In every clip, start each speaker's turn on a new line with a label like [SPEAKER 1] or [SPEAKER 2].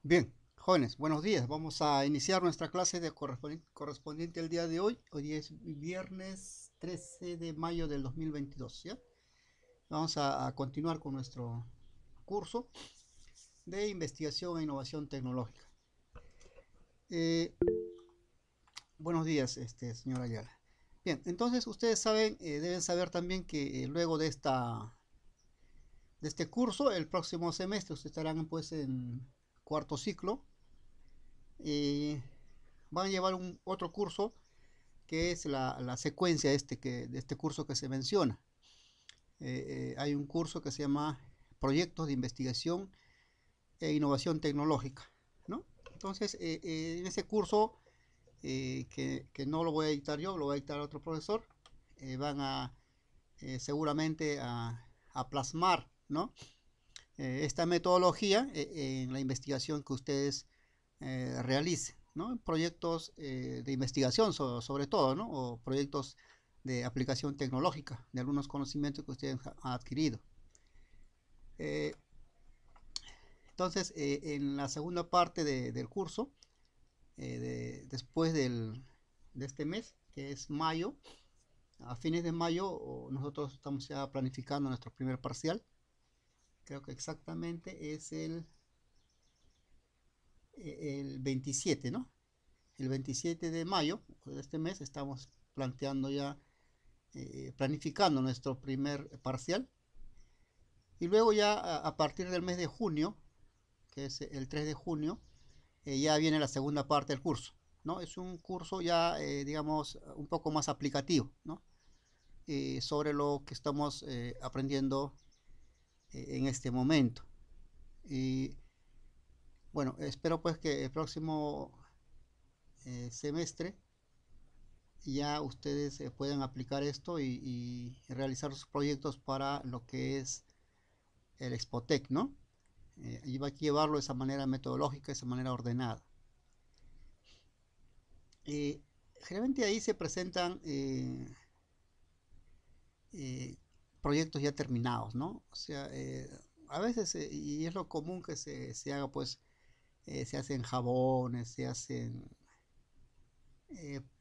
[SPEAKER 1] Bien, jóvenes, buenos días. Vamos a iniciar nuestra clase de correspondiente al día de hoy. Hoy es viernes 13 de mayo del 2022, ¿ya? Vamos a continuar con nuestro curso de investigación e innovación tecnológica. Eh, Buenos días, señora Ayala. Bien, entonces ustedes saben, deben saber también que luego de este curso, el próximo semestre, ustedes estarán pues en cuarto ciclo. eh, Van a llevar otro curso que es la secuencia de este curso que se menciona. Hay un curso que se llama Proyectos de Investigación e Innovación Tecnológica, ¿no? Entonces, en ese curso, que no lo voy a dictar yo, lo va a dictar otro profesor, van a seguramente a plasmar, ¿no? Esta metodología en la investigación que ustedes realicen, ¿no? Proyectos de investigación sobre todo, ¿no? O proyectos de aplicación tecnológica de algunos conocimientos que ustedes han adquirido. Eh, entonces, en la segunda parte del curso, después de este mes, que es mayo, a fines de mayo, nosotros estamos ya planificando nuestro primer parcial. Creo que exactamente es el 27, ¿no? El 27 de mayo de este mes estamos planteando ya, planificando nuestro primer parcial. Y luego ya a partir del mes de junio, que es el 3 de junio, ya viene la segunda parte del curso, ¿no? Es un curso ya, digamos, un poco más aplicativo, ¿no? Sobre lo que estamos aprendiendo en este momento. Y bueno, espero pues que el próximo semestre ya ustedes puedan aplicar esto y realizar sus proyectos para lo que es el Expotec, ¿no? Y va a llevarlo de esa manera metodológica, de esa manera ordenada. Eh, Generalmente ahí se presentan eh, proyectos ya terminados, ¿no? O sea, a veces, y es lo común que se haga, pues, se hacen jabones, se hacen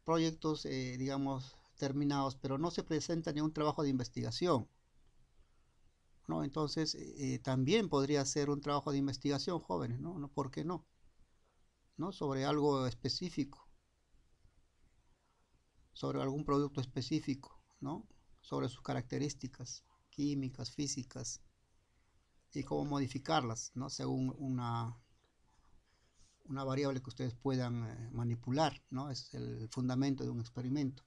[SPEAKER 1] proyectos, digamos, terminados, pero no se presenta ni un trabajo de investigación, ¿no? Entonces, también podría ser un trabajo de investigación, jóvenes, ¿no? ¿No? ¿Por qué no? ¿No? Sobre algo específico, sobre algún producto específico, ¿no? Sobre sus características químicas, físicas y cómo modificarlas, ¿no? Según una variable que ustedes puedan manipular, ¿no? Es el fundamento de un experimento.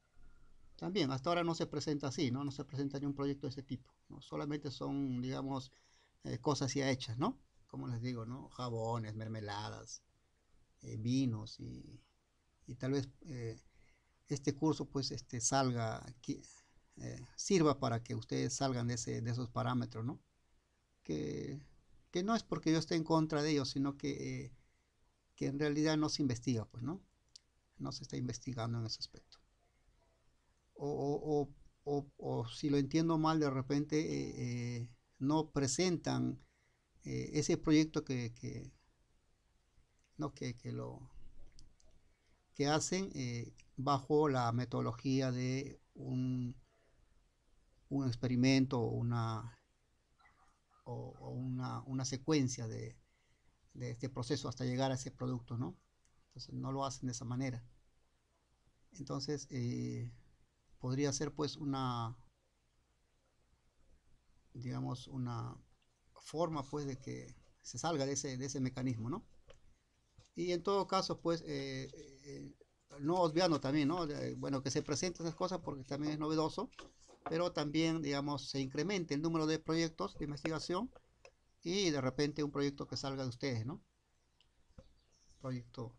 [SPEAKER 1] También, hasta ahora no se presenta así, ¿no? No se presenta ni un proyecto de ese tipo, ¿no? Solamente son, digamos, cosas ya hechas, ¿no? Como les digo, ¿no? Jabones, mermeladas, vinos y tal vez este curso pues salga, sirva para que ustedes salgan de esos parámetros, ¿no? Que, que no es porque yo esté en contra de ellos, sino que en realidad no se investiga, pues, ¿no? No se está investigando en ese aspecto. O, o, o si lo entiendo mal, de repente no presentan ese proyecto ¿no? que hacen bajo la metodología de un experimento una secuencia de este proceso hasta llegar a ese producto, ¿no? Entonces no lo hacen de esa manera. Entonces podría ser pues digamos, una forma pues de que se salga de ese mecanismo, ¿no? Y en todo caso pues no obviando también, ¿no? Bueno, que se presenten esas cosas porque también es novedoso, pero también, digamos, se incremente el número de proyectos de investigación y de repente un proyecto que salga de ustedes, ¿no? Proyecto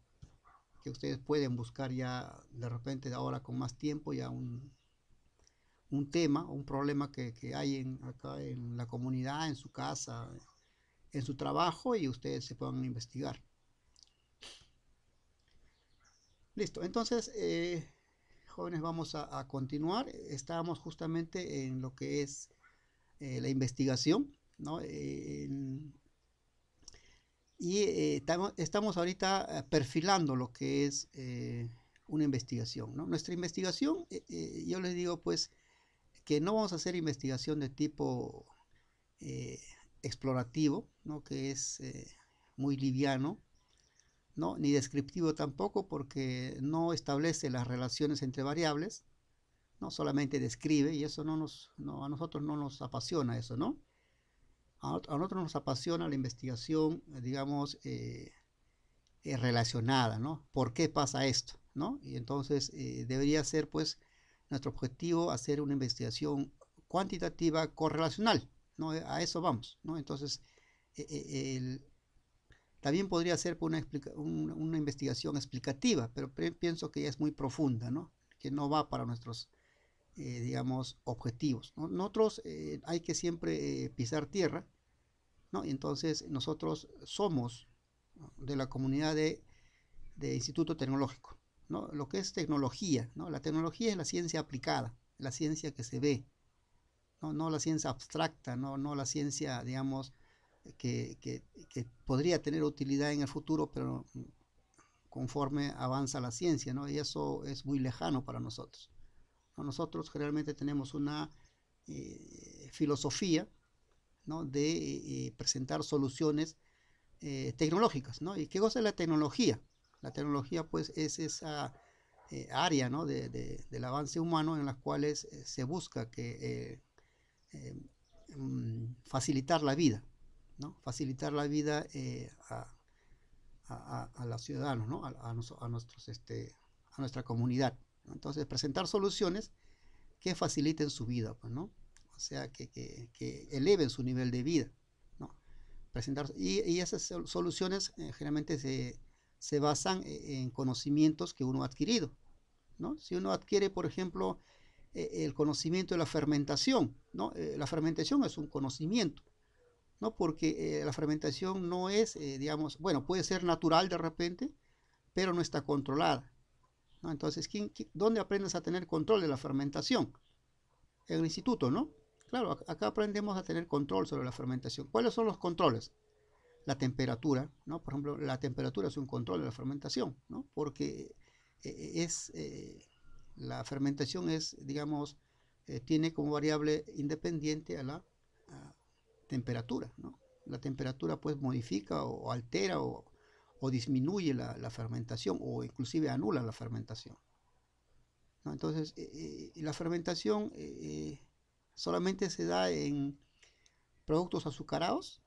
[SPEAKER 1] que ustedes pueden buscar ya de repente de ahora con más tiempo, ya un tema, un problema que hay acá en la comunidad, en su casa, en su trabajo y ustedes se puedan investigar. Listo, entonces, jóvenes, vamos a continuar. Estábamos justamente en lo que es la investigación, ¿no? Y estamos ahorita perfilando lo que es una investigación, ¿no? Nuestra investigación, yo les digo pues que no vamos a hacer investigación de tipo eh, explorativo, ¿no? Que es muy liviano, ¿no? Ni descriptivo tampoco, porque no establece las relaciones entre variables, no solamente describe, y eso a nosotros no nos apasiona eso, ¿no? A nosotros nos apasiona la investigación, digamos, relacionada, ¿no? ¿Por qué pasa esto? ¿No? Y entonces debería ser, pues, nuestro objetivo hacer una investigación cuantitativa correlacional, ¿no? A eso vamos, ¿no? Entonces, eh, eh, el, también podría ser una investigación explicativa, pero pienso que ya es muy profunda, ¿no? Que no va para nuestros, digamos, objetivos, ¿no? Nosotros hay que siempre pisar tierra, ¿no? Y entonces nosotros somos, ¿no?, de la comunidad de Instituto Tecnológico, ¿no? Lo que es tecnología, ¿no? La tecnología es la ciencia aplicada, la ciencia que se ve, no, no la ciencia abstracta, no, no la ciencia, digamos, que podría tener utilidad en el futuro, pero conforme avanza la ciencia, ¿no? Y eso es muy lejano para nosotros, ¿no? Nosotros generalmente tenemos una filosofía, ¿no?, de presentar soluciones tecnológicas, ¿no? ¿Y qué cosa es la tecnología? La tecnología, pues, es esa área, ¿no?, del avance humano en las cuales se busca que facilitar la vida, ¿no? Facilitar la vida a los ciudadanos, ¿no? Nuestros, a nuestra comunidad, ¿no? Entonces, presentar soluciones que faciliten su vida, pues, ¿no? O sea, que eleven su nivel de vida, ¿no? Y esas soluciones generalmente se basan en conocimientos que uno ha adquirido, ¿no? Si uno adquiere, por ejemplo, el conocimiento de la fermentación, ¿no? La fermentación es un conocimiento, ¿no? Porque la fermentación no es, digamos, bueno, puede ser natural de repente, pero no está controlada, ¿no? Entonces, ¿dónde aprendes a tener control de la fermentación? En el instituto, ¿no? Claro, acá aprendemos a tener control sobre la fermentación. ¿Cuáles son los controles? La temperatura, ¿no? Por ejemplo, la temperatura es un control de la fermentación, ¿no? Porque es, la fermentación es, digamos, tiene como variable independiente a la temperatura, ¿no? La temperatura pues modifica o altera o disminuye la fermentación o inclusive anula la fermentación, ¿no? Entonces, la fermentación solamente se da en productos azucarados,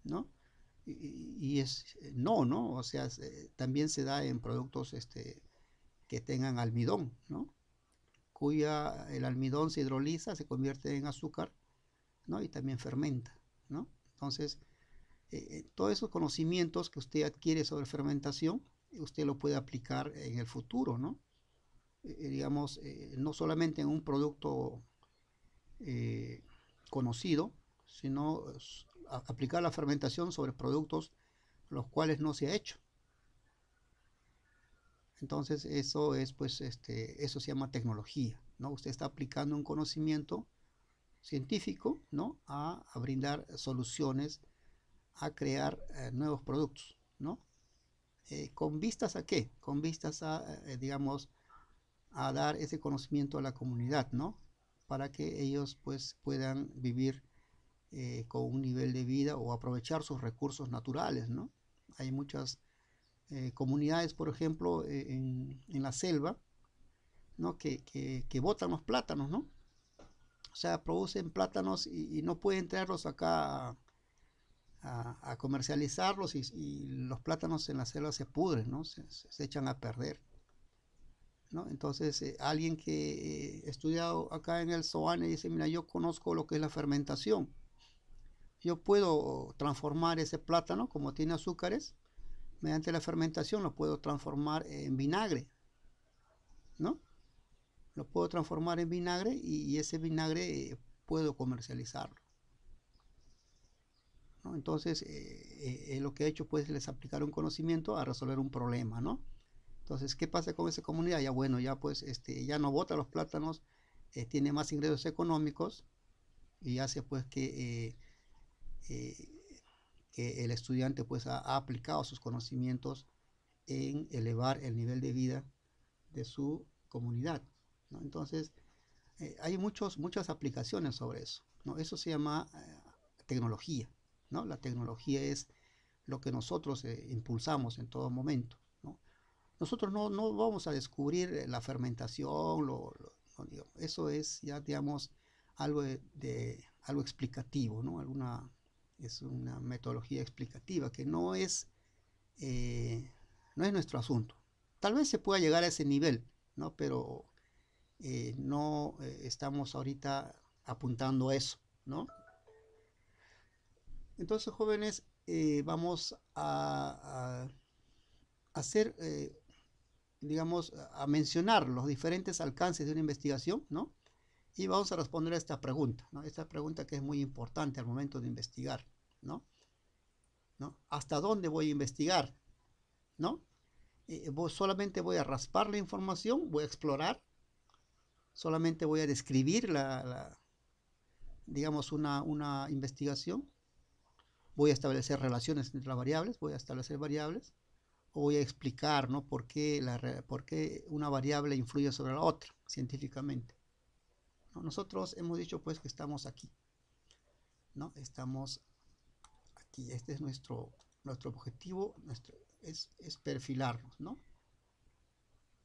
[SPEAKER 1] ¿no? Y es no, ¿no? O sea, también se da en productos que tengan almidón, ¿no? Cuya el almidón se hidroliza, se convierte en azúcar, ¿no? Y también fermenta, ¿no? Entonces, todos esos conocimientos que usted adquiere sobre fermentación, usted lo puede aplicar en el futuro, ¿no? Digamos, no solamente en un producto eh, conocido, sino aplicar la fermentación sobre productos los cuales no se ha hecho. Entonces eso es, pues, eso se llama tecnología, ¿no? Usted está aplicando un conocimiento científico, ¿no?, a brindar soluciones, a crear nuevos productos, ¿no? ¿Con vistas a qué? Con vistas a, digamos, a dar ese conocimiento a la comunidad, ¿no? Para que ellos, pues, puedan vivir con un nivel de vida o aprovechar sus recursos naturales, ¿no? Hay muchas comunidades, por ejemplo, en la selva, ¿no?, que botan los plátanos, ¿no? O sea, producen plátanos y no pueden traerlos acá a comercializarlos y los plátanos en la selva se pudren, ¿no? Se echan a perder, ¿no? Entonces, alguien que ha estudiado acá en el SOANE dice, mira, yo conozco lo que es la fermentación. Yo puedo transformar ese plátano, como tiene azúcares, mediante la fermentación lo puedo transformar en vinagre, ¿no? Lo puedo transformar en vinagre y ese vinagre puedo comercializarlo, ¿no? Entonces, lo que he hecho pues es aplicar un conocimiento a resolver un problema, ¿no? Entonces, ¿qué pasa con esa comunidad? Ya bueno, ya pues ya no bota los plátanos, tiene más ingresos económicos y hace pues eh, que el estudiante pues ha aplicado sus conocimientos en elevar el nivel de vida de su comunidad, ¿no? Entonces, hay muchas aplicaciones sobre eso, ¿no? Eso se llama tecnología, ¿no? La tecnología es lo que nosotros impulsamos en todo momento, ¿no? Nosotros no vamos a descubrir la fermentación, no, digamos, eso es ya, digamos, algo algo explicativo, ¿no? Es una metodología explicativa que no es nuestro asunto. Tal vez se pueda llegar a ese nivel, ¿no? Pero no estamos ahorita apuntando a eso, ¿no? Entonces, jóvenes, vamos a hacer, digamos, a mencionar los diferentes alcances de una investigación, ¿no? Y vamos a responder a esta pregunta, ¿no? Esta pregunta que es muy importante al momento de investigar, ¿no? ¿No? ¿Hasta dónde voy a investigar? ¿No? Solamente voy a raspar la información, voy a explorar, solamente voy a describir digamos, una investigación, voy a establecer relaciones entre las variables, voy a establecer variables, o voy a explicar, ¿no? por qué una variable influye sobre la otra científicamente, ¿no? Nosotros hemos dicho pues que estamos aquí, ¿no? Estamos aquí, este es nuestro objetivo, es perfilarnos, ¿no?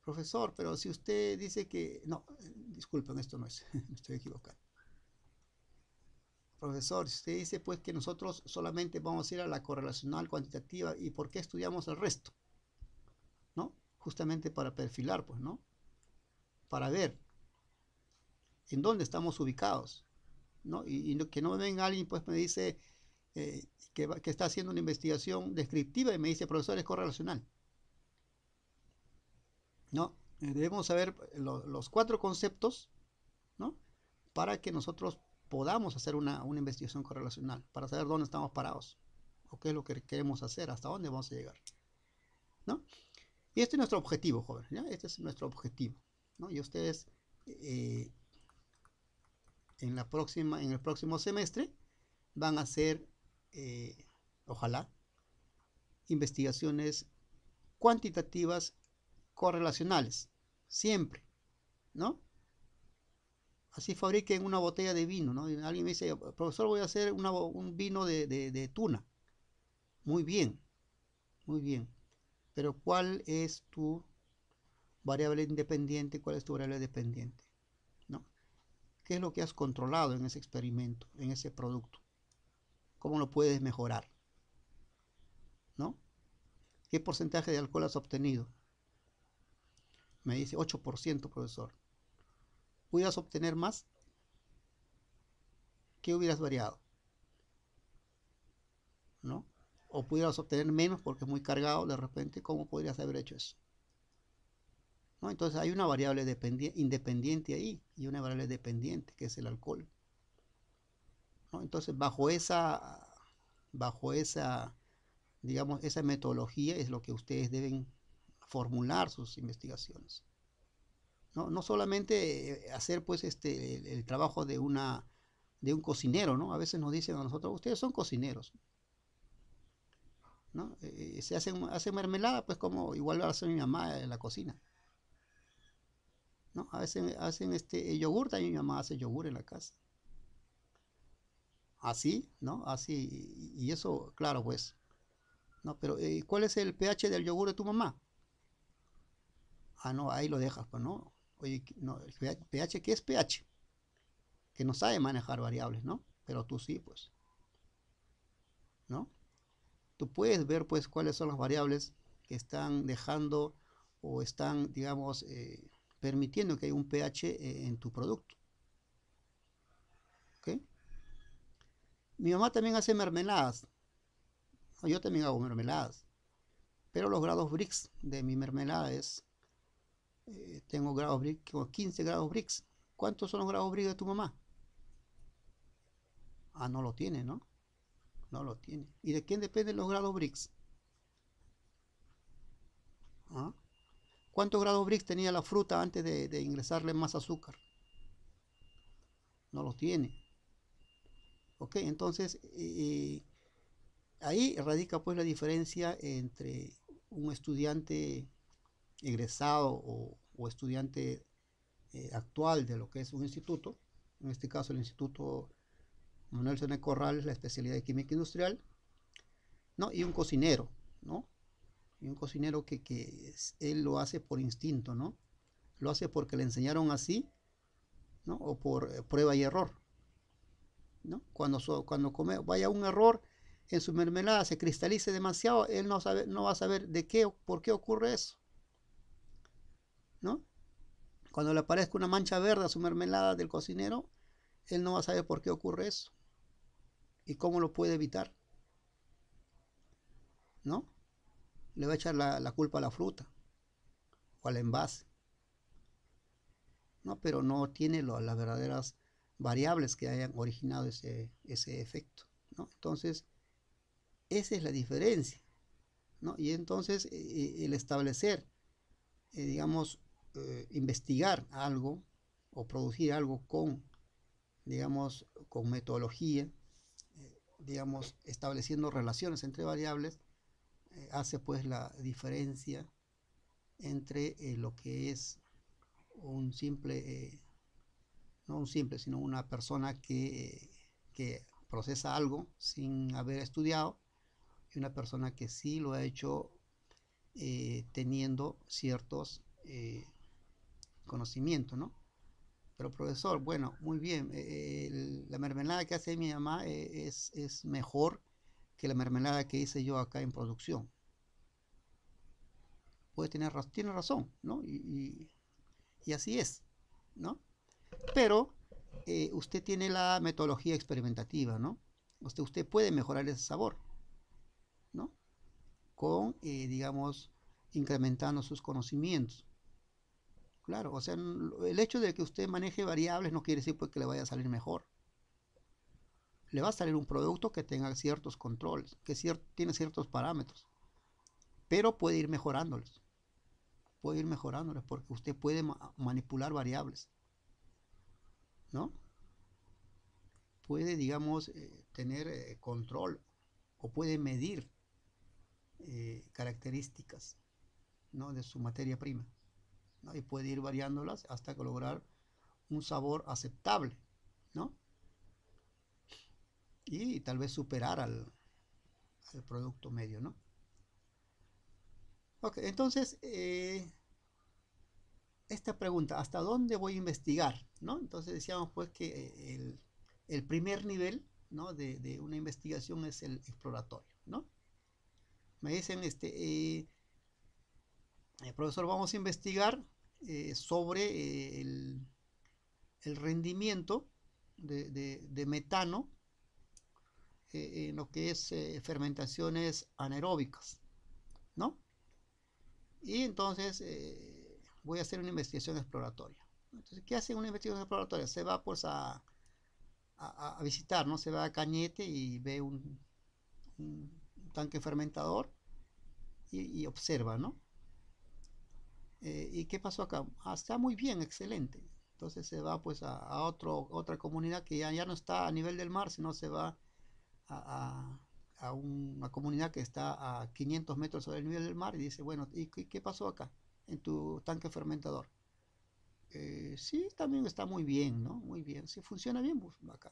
[SPEAKER 1] Profesor, pero si usted dice que... No, disculpen, esto no es, me estoy equivocando. Profesor, si usted dice pues que nosotros solamente vamos a ir a la correlacional cuantitativa, ¿y por qué estudiamos el resto? ¿No? Justamente para perfilar, pues, ¿no? Para ver en dónde estamos ubicados, ¿no? Y que no venga alguien pues me dice que está haciendo una investigación descriptiva y me dice, profesor, es correlacional. No, debemos saber los 4 conceptos, ¿no? Para que nosotros podamos hacer una investigación correlacional, para saber dónde estamos parados, o qué es lo que queremos hacer, hasta dónde vamos a llegar, ¿no? Y este es nuestro objetivo, joven, ¿ya? Este es nuestro objetivo, ¿no? Y ustedes en el próximo semestre van a hacer, ojalá, investigaciones cuantitativas correlacionales, siempre, ¿no? Así fabriquen una botella de vino, ¿no? Y alguien me dice, profesor, voy a hacer un vino de tuna. Muy bien, muy bien. Pero ¿cuál es tu variable independiente? ¿Cuál es tu variable dependiente? ¿No? ¿Qué es lo que has controlado en ese experimento, en ese producto? ¿Cómo lo puedes mejorar? ¿No? ¿Qué porcentaje de alcohol has obtenido? Me dice 8%, profesor. ¿Pudieras obtener más? ¿Qué hubieras variado? ¿No? O pudieras obtener menos porque es muy cargado de repente. ¿Cómo podrías haber hecho eso? ¿No? Entonces hay una variable independiente ahí y una variable dependiente que es el alcohol, ¿no? Entonces bajo esa, digamos, esa metodología es lo que ustedes deben formular sus investigaciones, ¿no? No solamente hacer pues el trabajo de un cocinero, ¿no? A veces nos dicen a nosotros, ustedes son cocineros, ¿no? Se hacen mermelada, pues como igual lo hace mi mamá en la cocina, ¿no? A veces hacen yogur, también mi mamá hace yogur en la casa. Así, ¿no? Así, y eso, claro, pues, ¿no? Pero, ¿cuál es el pH del yogur de tu mamá? Ah, no, ahí lo dejas, pues, ¿no? Oye, no, el pH, ¿qué es pH? Que no sabe manejar variables, ¿no? Pero tú sí, pues, ¿no? Tú puedes ver, pues, cuáles son las variables que están dejando o están, digamos, permitiendo que haya un pH en tu producto, ¿ok? Mi mamá también hace mermeladas, yo también hago mermeladas, pero los grados Brix de mi mermelada tengo grados Brix, 15 grados Brix. ¿Cuántos son los grados Brix de tu mamá? Ah, no lo tiene, ¿no? No lo tiene. ¿Y de quién dependen los grados Brix? ¿Ah? ¿Cuántos grados Brix tenía la fruta antes de ingresarle más azúcar? No lo tiene. Ok, entonces ahí radica pues la diferencia entre un estudiante egresado o estudiante actual de lo que es un instituto, en este caso el Instituto Manuel Sene Corrales, la especialidad de química industrial, ¿no? Y un cocinero, ¿no? Y un cocinero que él lo hace por instinto, ¿no? Lo hace porque le enseñaron así, ¿no? O por prueba y error, ¿no? Cuando vaya un error en su mermelada se cristalice demasiado, él no va a saber por qué ocurre eso, ¿no? Cuando le aparezca una mancha verde a su mermelada del cocinero, él no va a saber por qué ocurre eso y cómo lo puede evitar, ¿no? Le va a echar la culpa a la fruta o al envase, ¿no? Pero no tiene las verdaderas variables que hayan originado ese efecto, ¿no? Entonces, esa es la diferencia, ¿no? Y entonces el establecer, digamos, investigar algo o producir algo digamos, con metodología, digamos, estableciendo relaciones entre variables, hace pues la diferencia entre lo que es un simple, no un simple, sino una persona que procesa algo sin haber estudiado y una persona que sí lo ha hecho teniendo ciertos conocimientos, ¿no? Pero profesor, bueno, muy bien, la mermelada que hace mi mamá es mejor que la mermelada que hice yo acá en producción. Tiene razón, ¿no? Y así es, ¿no? Pero usted tiene la metodología experimentativa, ¿no? Usted puede mejorar ese sabor, ¿no? Con, digamos, incrementando sus conocimientos. Claro, o sea, el hecho de que usted maneje variables no quiere decir pues que le vaya a salir mejor. Le va a salir un producto que tenga ciertos controles, que tiene ciertos parámetros, pero puede ir mejorándolos porque usted puede manipular variables, ¿no? Puede, digamos, tener control o puede medir características, ¿no? De su materia prima, ¿no? Y puede ir variándolas hasta lograr un sabor aceptable, ¿no? Y tal vez superar al producto medio, ¿no? Ok, entonces, esta pregunta, ¿hasta dónde voy a investigar? ¿No? Entonces decíamos pues que el primer nivel, ¿no? de una investigación es el exploratorio, ¿no? Me dicen, profesor, vamos a investigar sobre el rendimiento de metano en lo que es fermentaciones anaeróbicas, ¿no? Y entonces voy a hacer una investigación exploratoria. Entonces, ¿qué hace una investigación exploratoria? Se va pues a visitar, ¿no? Se va a Cañete y ve un tanque fermentador y observa, ¿no? ¿Y qué pasó acá? Ah, está muy bien, excelente. Entonces se va pues a otra comunidad que ya no está a nivel del mar, sino se va a una comunidad que está a 500 metros sobre el nivel del mar y dice, bueno, ¿y qué pasó acá en tu tanque fermentador? Sí, también está muy bien, ¿no? Muy bien, sí funciona bien, pues acá.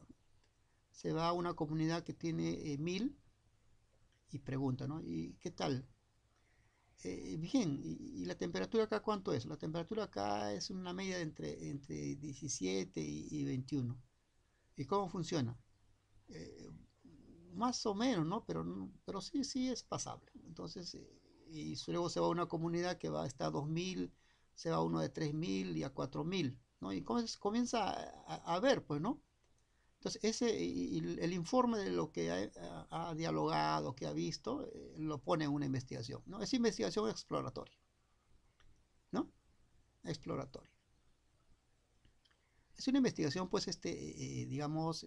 [SPEAKER 1] Se va a una comunidad que tiene 1000 y pregunta, ¿no? ¿Y qué tal? Bien, ¿y la temperatura acá cuánto es? La temperatura acá es una media entre 17 y 21. ¿Y cómo funciona? Eh, Más o menos, ¿no? Pero sí, sí es pasable. Entonces, y luego se va a una comunidad que va a estar a 2000, se va a uno de 3000 y a 4000, ¿no? Y comienza a ver, pues, ¿no? Entonces, el informe de lo que ha dialogado, que ha visto, lo pone en una investigación, ¿no? Es investigación exploratoria, ¿no? Exploratoria. Es una investigación, pues, digamos,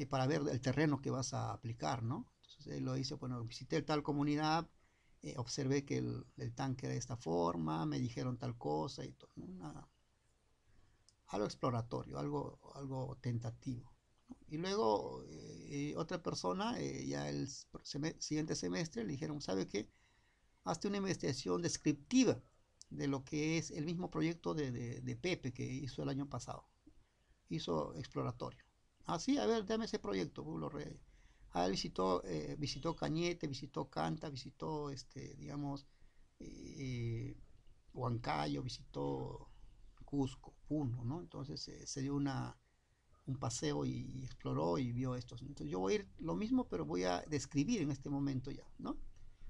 [SPEAKER 1] para ver el terreno que vas a aplicar, ¿no? Entonces él lo dice, bueno, visité tal comunidad, observé que el tanque era de esta forma, me dijeron tal cosa y todo, ¿no? Algo exploratorio, algo tentativo, ¿no? Y luego otra persona, ya el siguiente semestre, le dijeron, ¿sabe qué? Hazte una investigación descriptiva de lo que es el mismo proyecto de Pepe que hizo el año pasado. Hizo exploratorio. Así, a ver, dame ese proyecto. Él visitó Cañete, visitó Canta, visitó, digamos, eh, Huancayo, visitó Cusco, Puno, ¿no? Entonces se dio un paseo y exploró y vio esto. Entonces yo voy a ir lo mismo, pero voy a describir en este momento ya, ¿no?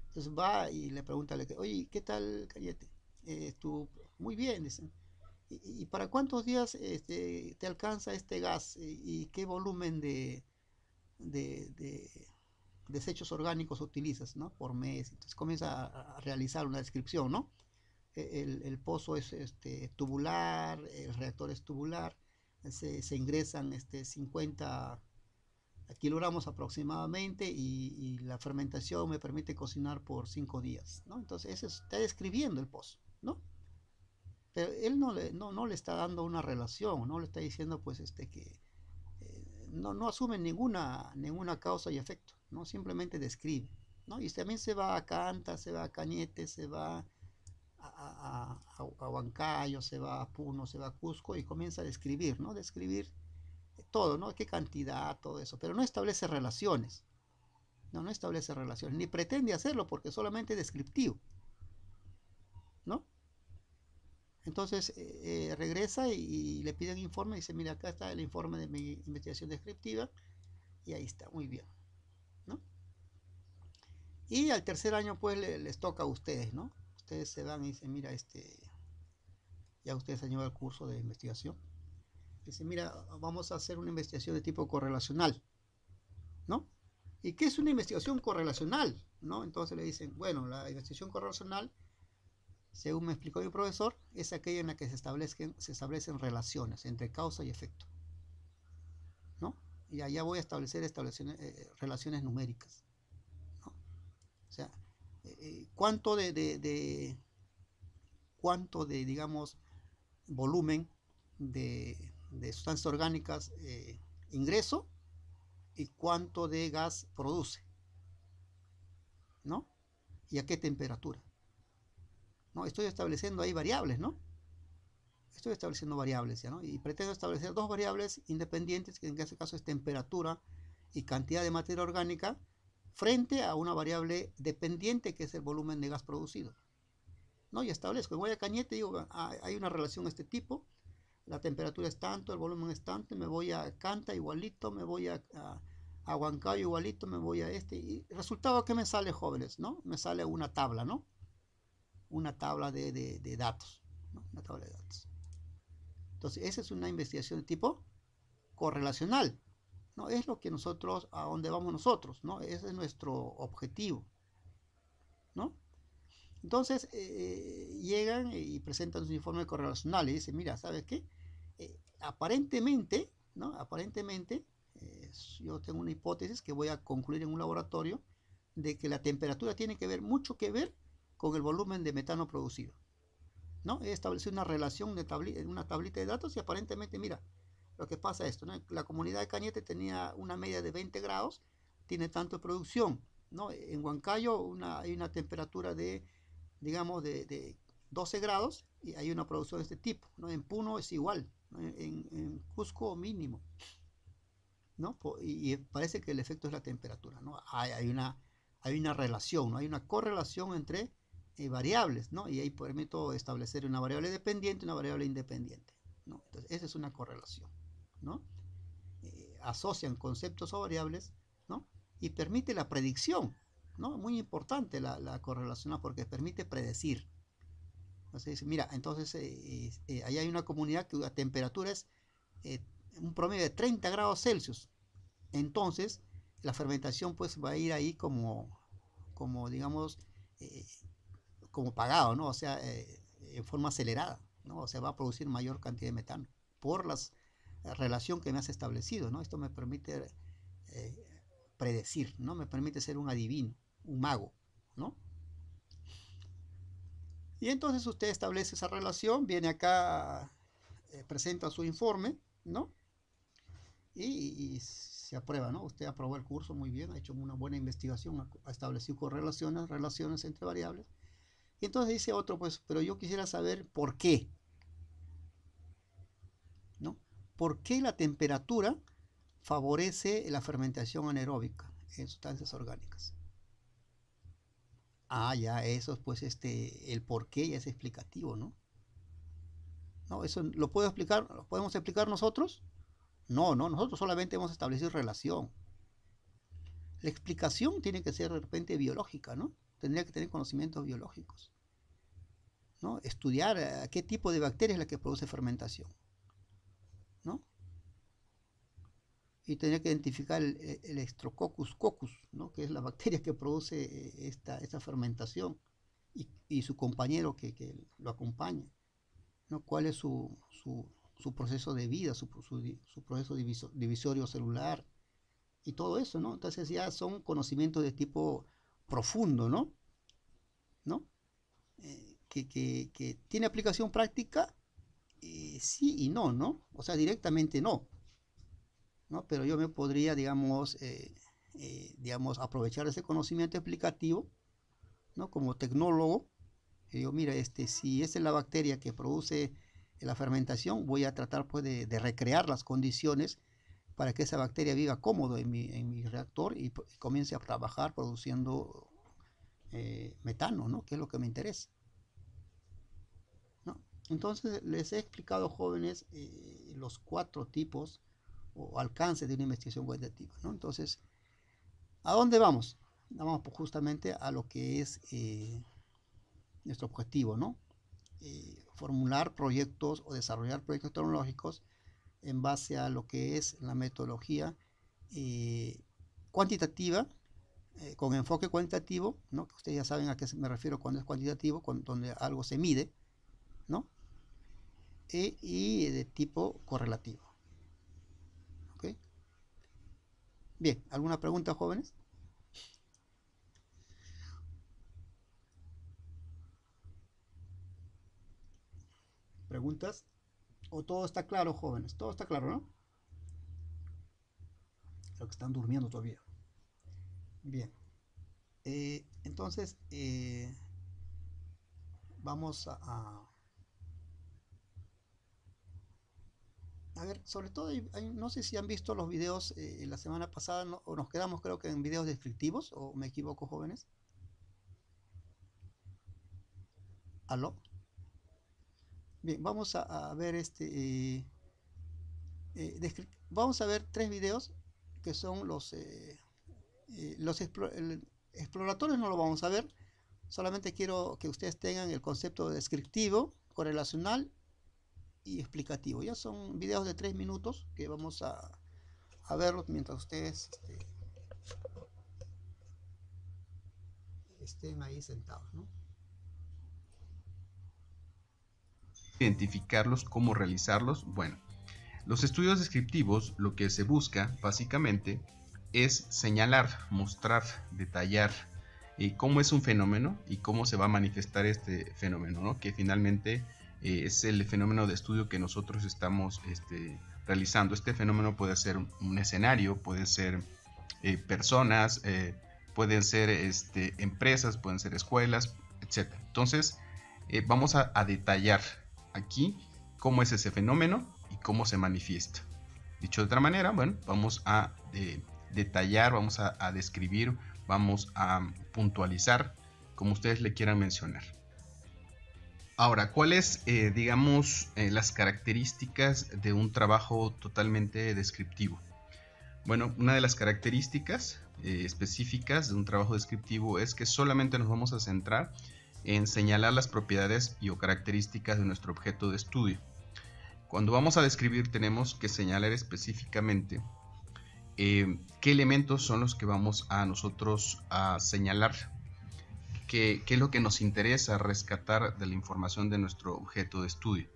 [SPEAKER 1] Entonces va y le pregunta, oye, ¿qué tal, Cañete? Tú, muy bien, dicen. ¿Y para cuántos días te alcanza este gas? ¿Y qué volumen de desechos orgánicos utilizas, ¿no? Por mes. Entonces comienza a realizar una descripción, ¿no? El pozo es tubular, el reactor es tubular, se ingresan 50 kilogramos aproximadamente y la fermentación me permite cocinar por 5 días, ¿no? Entonces eso está describiendo el pozo, ¿no? Pero él no le está dando una relación, no le está diciendo pues que no asume ninguna causa y efecto, ¿no? Simplemente describe, ¿no? Y también se va a Canta, se va a Cañete, se va a Huancayo, se va a Puno, se va a Cusco y comienza a describir, ¿no? Describir todo, ¿no? Qué cantidad, todo eso, pero no establece relaciones, no establece relaciones, ni pretende hacerlo porque solamente es descriptivo, ¿no? Entonces regresa y le piden informe y dice, mira, acá está el informe de mi investigación descriptiva y ahí está, muy bien, ¿no? Y al tercer año pues les toca a ustedes, ¿no? Ustedes se van y dicen, mira, ya ustedes han llevado el curso de investigación. Dicen, mira, vamos a hacer una investigación de tipo correlacional, ¿no? ¿Y qué es una investigación correlacional? ¿No? Entonces le dicen, bueno, la investigación correlacional, según me explicó mi profesor, es aquella en la que se establecen relaciones entre causa y efecto, ¿no? Y allá voy a establecer relaciones numéricas, ¿no? O sea, ¿cuánto digamos, volumen de sustancias orgánicas ingreso y cuánto de gas produce, ¿no? Y a qué temperatura, ¿no? Estoy estableciendo ahí variables, ¿no? Estoy estableciendo variables, ¿ya? ¿No? Y pretendo establecer dos variables independientes, que en este caso es temperatura y cantidad de materia orgánica, frente a una variable dependiente que es el volumen de gas producido, ¿no? Y establezco, voy a Cañete y digo, hay una relación de este tipo, la temperatura es tanto, el volumen es tanto, me voy a Canta igualito, me voy a Huancayo igualito, me voy a y el resultado que me sale, jóvenes, ¿no? Me sale una tabla, ¿no? Una tabla de datos, ¿no? Una tabla de datos. Entonces, esa es una investigación de tipo correlacional, ¿no? Es lo que nosotros, a dónde vamos nosotros, ¿no? Ese es nuestro objetivo, ¿no? Entonces, llegan y presentan su informe correlacional y dicen, mira, ¿sabes qué? Aparentemente, ¿no? Aparentemente, yo tengo una hipótesis que voy a concluir en un laboratorio de que la temperatura tiene mucho que ver con el volumen de metano producido, ¿no? He establecido una relación en una tablita de datos y aparentemente, mira, lo que pasa es esto, ¿no? La comunidad de Cañete tenía una media de 20 grados, tiene tanto de producción, ¿no? En Huancayo hay una temperatura digamos, de 12 grados y hay una producción de este tipo, ¿no? En Puno es igual, ¿no? En Cusco mínimo, ¿no? Y parece que el efecto es la temperatura, ¿no? Hay una relación, ¿no? Hay una correlación entre variables, ¿no? Y ahí permito establecer una variable dependiente y una variable independiente, ¿no? Entonces, esa es una correlación, ¿no? Asocian conceptos o variables, ¿no? Y permite la predicción, ¿no? Muy importante la correlación porque permite predecir. Entonces, mira, entonces ahí hay una comunidad que la temperatura es eh, un promedio de 30 grados Celsius. Entonces, la fermentación pues va a ir ahí como digamos, eh, como pagado, ¿no? O sea, en forma acelerada, ¿no? O sea, va a producir mayor cantidad de metano por la relación que me has establecido, ¿no? Esto me permite eh, predecir, ¿no? Me permite ser un adivino, un mago, ¿no? Y entonces usted establece esa relación, viene acá, presenta su informe, ¿no? y se aprueba, ¿no? Usted aprobó el curso muy bien, ha hecho una buena investigación, ha establecido relaciones entre variables. Y entonces dice otro, pues, pero yo quisiera saber por qué, ¿no? ¿Por qué la temperatura favorece la fermentación anaeróbica en sustancias orgánicas? Ah, ya, eso, pues, el por qué ya es explicativo, ¿no? ¿No? ¿Eso lo puedo explicar? ¿Lo podemos explicar nosotros? No, no, nosotros solamente hemos establecido relación. La explicación tiene que ser de repente biológica, ¿no? Tendría que tener conocimientos biológicos, ¿no? Estudiar qué tipo de bacteria es la que produce fermentación, ¿no? Y tendría que identificar el Streptococcus coccus, ¿no? Que es la bacteria que produce esta fermentación y su compañero que lo acompaña, ¿no? ¿Cuál es su proceso de vida, su proceso divisorio celular y todo eso, ¿no? Entonces ya son conocimientos de tipo profundo, ¿no? ¿No? Que tiene aplicación práctica, sí y no, ¿no? O sea, directamente no, ¿no? Pero yo me podría, digamos, aprovechar ese conocimiento explicativo, ¿no? Como tecnólogo, y digo, mira, si esa es la bacteria que produce la fermentación, voy a tratar pues de recrear las condiciones para que esa bacteria viva cómodo en mi reactor y comience a trabajar produciendo metano, ¿no? Que es lo que me interesa, ¿no? Entonces les he explicado, jóvenes, los 4 tipos o alcances de una investigación cuantitativa, ¿no? Entonces, ¿a dónde vamos? Vamos pues, justamente a lo que es nuestro objetivo, ¿no? Formular proyectos o desarrollar proyectos tecnológicos en base a lo que es la metodología cuantitativa, con enfoque cuantitativo, ¿no? Que ustedes ya saben a qué me refiero cuando es cuantitativo, donde algo se mide, ¿no? Y de tipo correlativo. ¿Ok? Bien, ¿alguna pregunta, jóvenes? ¿Preguntas? ¿O todo está claro, jóvenes? Todo está claro, ¿no? Creo que están durmiendo todavía. Bien. Entonces, vamos a ver, sobre todo, no sé si han visto los videos la semana pasada, ¿no? O nos quedamos creo que en videos descriptivos, o me equivoco, jóvenes. ¿Aló? Bien, vamos a ver vamos a ver 3 videos que son los exploratorios, no lo vamos a ver, solamente quiero que ustedes tengan el concepto descriptivo, correlacional y explicativo. Ya son videos de 3 minutos que vamos a verlos mientras ustedes estén ahí sentados, ¿no?
[SPEAKER 2] Identificarlos, cómo realizarlos. Bueno, los estudios descriptivos, lo que se busca básicamente es señalar, mostrar, detallar cómo es un fenómeno y cómo se va a manifestar este fenómeno, ¿no? Que finalmente es el fenómeno de estudio que nosotros estamos realizando. Este fenómeno puede ser un escenario, puede ser personas, pueden ser empresas, pueden ser escuelas, etc. Entonces, vamos a detallar aquí cómo es ese fenómeno y cómo se manifiesta. Dicho de otra manera, bueno, vamos a detallar, vamos a describir, vamos a puntualizar, como ustedes le quieran mencionar. Ahora, ¿cuáles, digamos, las características de un trabajo totalmente descriptivo? Bueno, una de las características específicas de un trabajo descriptivo es que solamente nos vamos a centrar en señalar las propiedades y o características de nuestro objeto de estudio. Cuando vamos a describir tenemos que señalar específicamente qué elementos son los que vamos a nosotros a señalar, qué es lo que nos interesa rescatar de la información de nuestro objeto de estudio.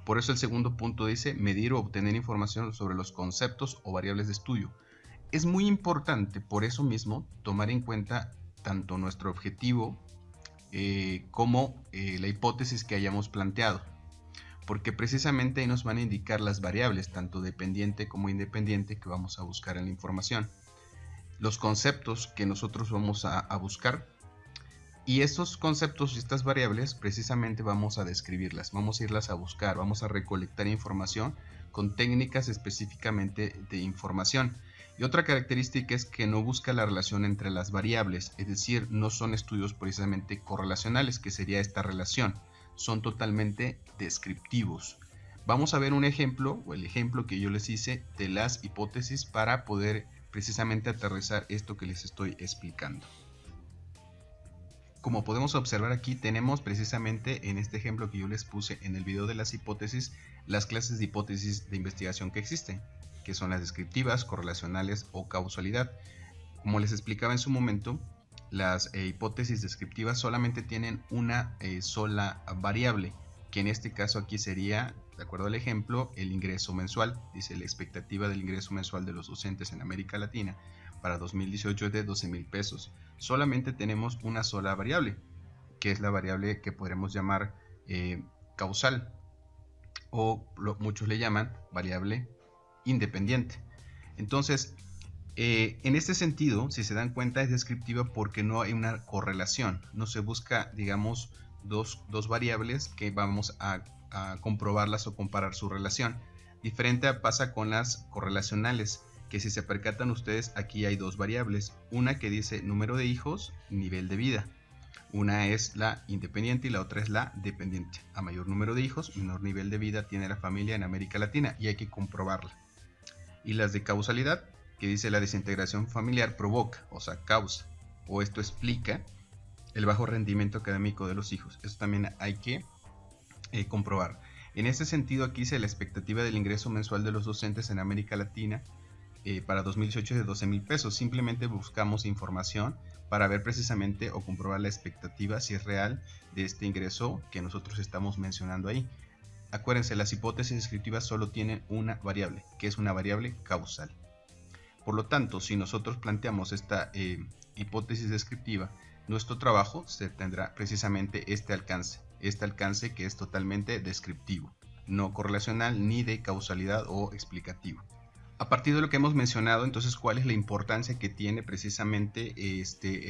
[SPEAKER 2] Por eso el segundo punto dice medir o obtener información sobre los conceptos o variables de estudio. Es muy importante por eso mismo tomar en cuenta tanto nuestro objetivo como la hipótesis que hayamos planteado. porque precisamente ahí nos van a indicar las variables, tanto dependiente como independiente, que vamos a buscar en la información, los conceptos que nosotros vamos a buscar, y estos conceptos y estas variables precisamente vamos a describirlas, vamos a irlas a buscar, vamos a recolectar información con técnicas específicamente de información. Y otra característica es que no busca la relación entre las variables, es decir, no son estudios precisamente correlacionales, que sería esta relación, son totalmente descriptivos. Vamos a ver un ejemplo, o el ejemplo que yo les hice de las hipótesis para poder precisamente aterrizar esto que les estoy explicando. Como podemos observar aquí, tenemos precisamente en este ejemplo que yo les puse en el video de las hipótesis, las clases de hipótesis de investigación que existen, que son las descriptivas, correlacionales o causalidad. Como les explicaba en su momento, las hipótesis descriptivas solamente tienen una sola variable, que en este caso aquí sería, de acuerdo al ejemplo, el ingreso mensual. Dice la expectativa del ingreso mensual de los docentes en América Latina para 2018 es de 12,000 pesos. Solamente tenemos una sola variable, que es la variable que podremos llamar causal, o muchos le llaman variable independiente. Entonces, en este sentido, si se dan cuenta, es descriptiva porque no hay una correlación, no se busca, digamos, dos variables que vamos a comprobarlas o comparar su relación. Diferente pasa con las correlacionales, que si se percatan ustedes, aquí hay dos variables, una que dice número de hijos, nivel de vida. Una es la independiente y la otra es la dependiente. A mayor número de hijos, menor nivel de vida tiene la familia en América Latina, y hay que comprobarla. Y las de causalidad, que dice la desintegración familiar provoca, o sea, causa, o esto explica el bajo rendimiento académico de los hijos. Eso también hay que comprobar. En este sentido, aquí dice la expectativa del ingreso mensual de los docentes en América Latina para 2018 es de 12,000 pesos. Simplemente buscamos información para ver precisamente o comprobar la expectativa, si es real, de este ingreso que nosotros estamos mencionando ahí. Acuérdense, las hipótesis descriptivas solo tienen una variable, que es una variable causal. Por lo tanto, si nosotros planteamos esta hipótesis descriptiva, nuestro trabajo se tendrá precisamente este alcance que es totalmente descriptivo, no correlacional ni de causalidad o explicativo. A partir de lo que hemos mencionado, entonces, ¿cuál es la importancia que tiene precisamente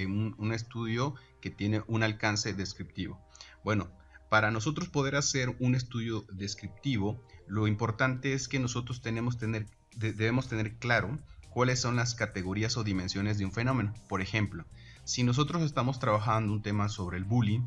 [SPEAKER 2] un estudio que tiene un alcance descriptivo? Bueno, para nosotros poder hacer un estudio descriptivo, lo importante es que nosotros debemos tener claro cuáles son las categorías o dimensiones de un fenómeno. Por ejemplo, si nosotros estamos trabajando un tema sobre el bullying,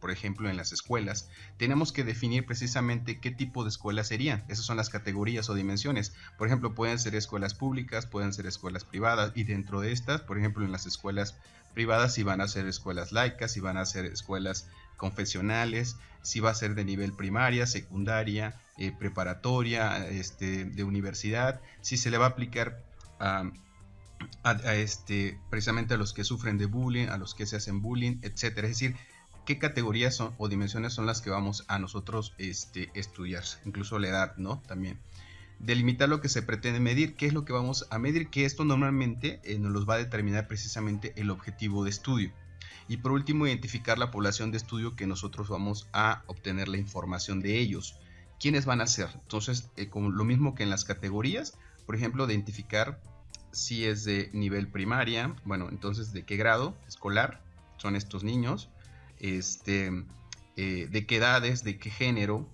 [SPEAKER 2] por ejemplo, en las escuelas, tenemos que definir precisamente qué tipo de escuelas serían. Esas son las categorías o dimensiones. Por ejemplo, pueden ser escuelas públicas, pueden ser escuelas privadas, y dentro de estas, por ejemplo, en las escuelas privadas, si van a ser escuelas laicas, si van a ser escuelas confesionales, si va a ser de nivel primaria, secundaria, preparatoria, de universidad, si se le va a aplicar precisamente a los que sufren de bullying, a los que se hacen bullying, etcétera. Es decir, qué categorías son o dimensiones son las que vamos a nosotros estudiar, incluso la edad, ¿no? También delimitar lo que se pretende medir, qué es lo que vamos a medir, que esto normalmente nos los va a determinar precisamente el objetivo de estudio. Y por último, identificar la población de estudio que nosotros vamos a obtener la información de ellos. ¿Quiénes van a ser? Entonces, con lo mismo que en las categorías, por ejemplo, identificar si es de nivel primaria, bueno, entonces de qué grado escolar son estos niños, de qué edades, de qué género,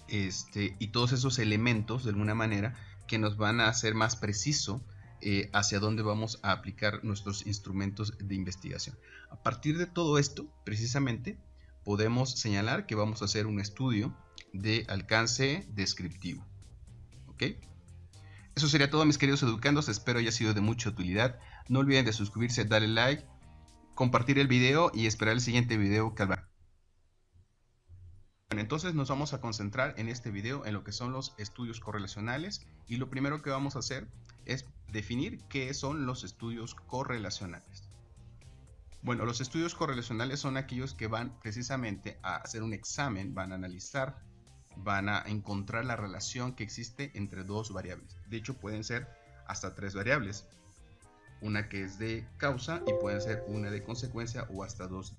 [SPEAKER 2] y todos esos elementos de alguna manera que nos van a hacer más preciso hacia dónde vamos a aplicar nuestros instrumentos de investigación. A partir de todo esto, precisamente, podemos señalar que vamos a hacer un estudio de alcance descriptivo. ¿Ok? Eso sería todo, mis queridos educandos, espero haya sido de mucha utilidad. No olviden de suscribirse, darle like, compartir el video y esperar el siguiente video que habrá. Bueno, entonces nos vamos a concentrar en este video en lo que son los estudios correlacionales, y lo primero que vamos a hacer es definir qué son los estudios correlacionales. Bueno, los estudios correlacionales son aquellos que van precisamente a hacer un examen, van a analizar, van a encontrar la relación que existe entre dos variables. De hecho, pueden ser hasta tres variables. Una que es de causa y pueden ser una de consecuencia o hasta dos.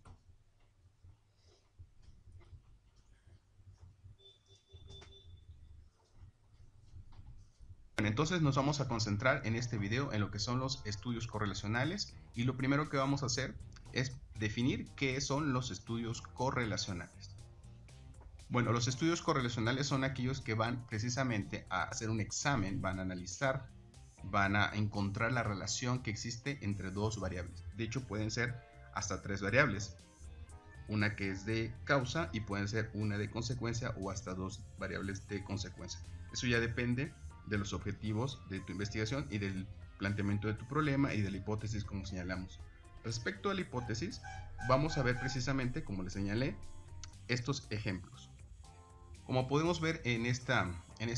[SPEAKER 2] Bueno, entonces nos vamos a concentrar en este video en lo que son los estudios correlacionales, y lo primero que vamos a hacer es definir qué son los estudios correlacionales. Bueno, los estudios correlacionales son aquellos que van precisamente a hacer un examen, van a analizar, van a encontrar la relación que existe entre dos variables. De hecho, pueden ser hasta tres variables, una que es de causa y pueden ser una de consecuencia o hasta dos variables de consecuencia. Eso ya depende de los objetivos de tu investigación y del planteamiento de tu problema y de la hipótesis, como señalamos. Respecto a la hipótesis, vamos a ver precisamente, como les señalé, estos ejemplos. Como podemos ver en esta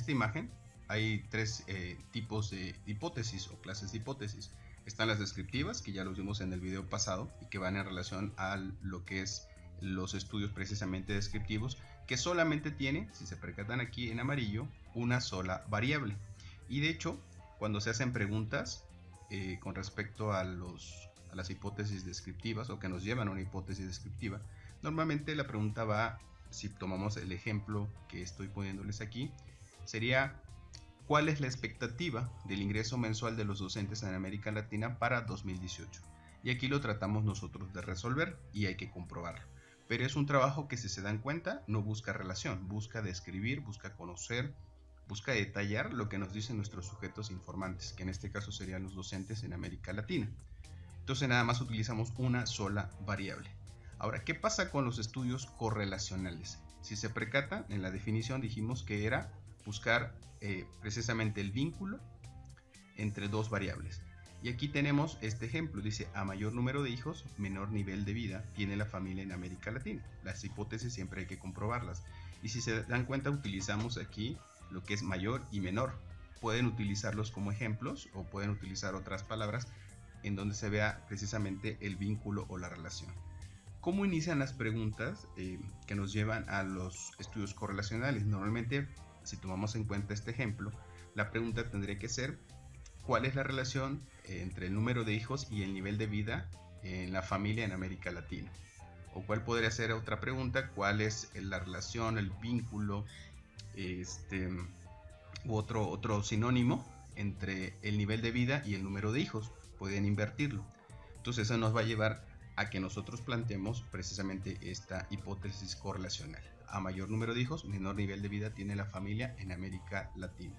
[SPEAKER 2] imagen, hay tres tipos de hipótesis o clases de hipótesis. Están las descriptivas, que ya los vimos en el video pasado y que van en relación a lo que es los estudios precisamente descriptivos, que solamente tiene, si se percatan aquí en amarillo, una sola variable. Y de hecho, cuando se hacen preguntas con respecto a las hipótesis descriptivas o que nos llevan a una hipótesis descriptiva, normalmente la pregunta va, si tomamos el ejemplo que estoy poniéndoles aquí, sería: ¿cuál es la expectativa del ingreso mensual de los docentes en América Latina para 2018? Y aquí lo tratamos nosotros de resolver y hay que comprobarlo. Pero es un trabajo que, si se dan cuenta, no busca relación, busca describir, busca conocer, busca detallar lo que nos dicen nuestros sujetos informantes, que en este caso serían los docentes en América Latina. Entonces nada más utilizamos una sola variable. Ahora, ¿qué pasa con los estudios correlacionales? Si se percata, en la definición dijimos que era buscar precisamente el vínculo entre dos variables. Y aquí tenemos este ejemplo, dice: a mayor número de hijos, menor nivel de vida tiene la familia en América Latina. Las hipótesis siempre hay que comprobarlas. Y si se dan cuenta, utilizamos aquí lo que es mayor y menor. Pueden utilizarlos como ejemplos o pueden utilizar otras palabras en donde se vea precisamente el vínculo o la relación. ¿Cómo inician las preguntas que nos llevan a los estudios correlacionales? Normalmente, si tomamos en cuenta este ejemplo, la pregunta tendría que ser: ¿cuál es la relación entre el número de hijos y el nivel de vida en la familia en América Latina? O cuál podría ser otra pregunta: ¿cuál es la relación, el vínculo, u otro sinónimo entre el nivel de vida y el número de hijos? Pueden invertirlo. Entonces eso nos va a llevar a que nosotros planteemos precisamente esta hipótesis correlacional. A mayor número de hijos, menor nivel de vida tiene la familia en América Latina.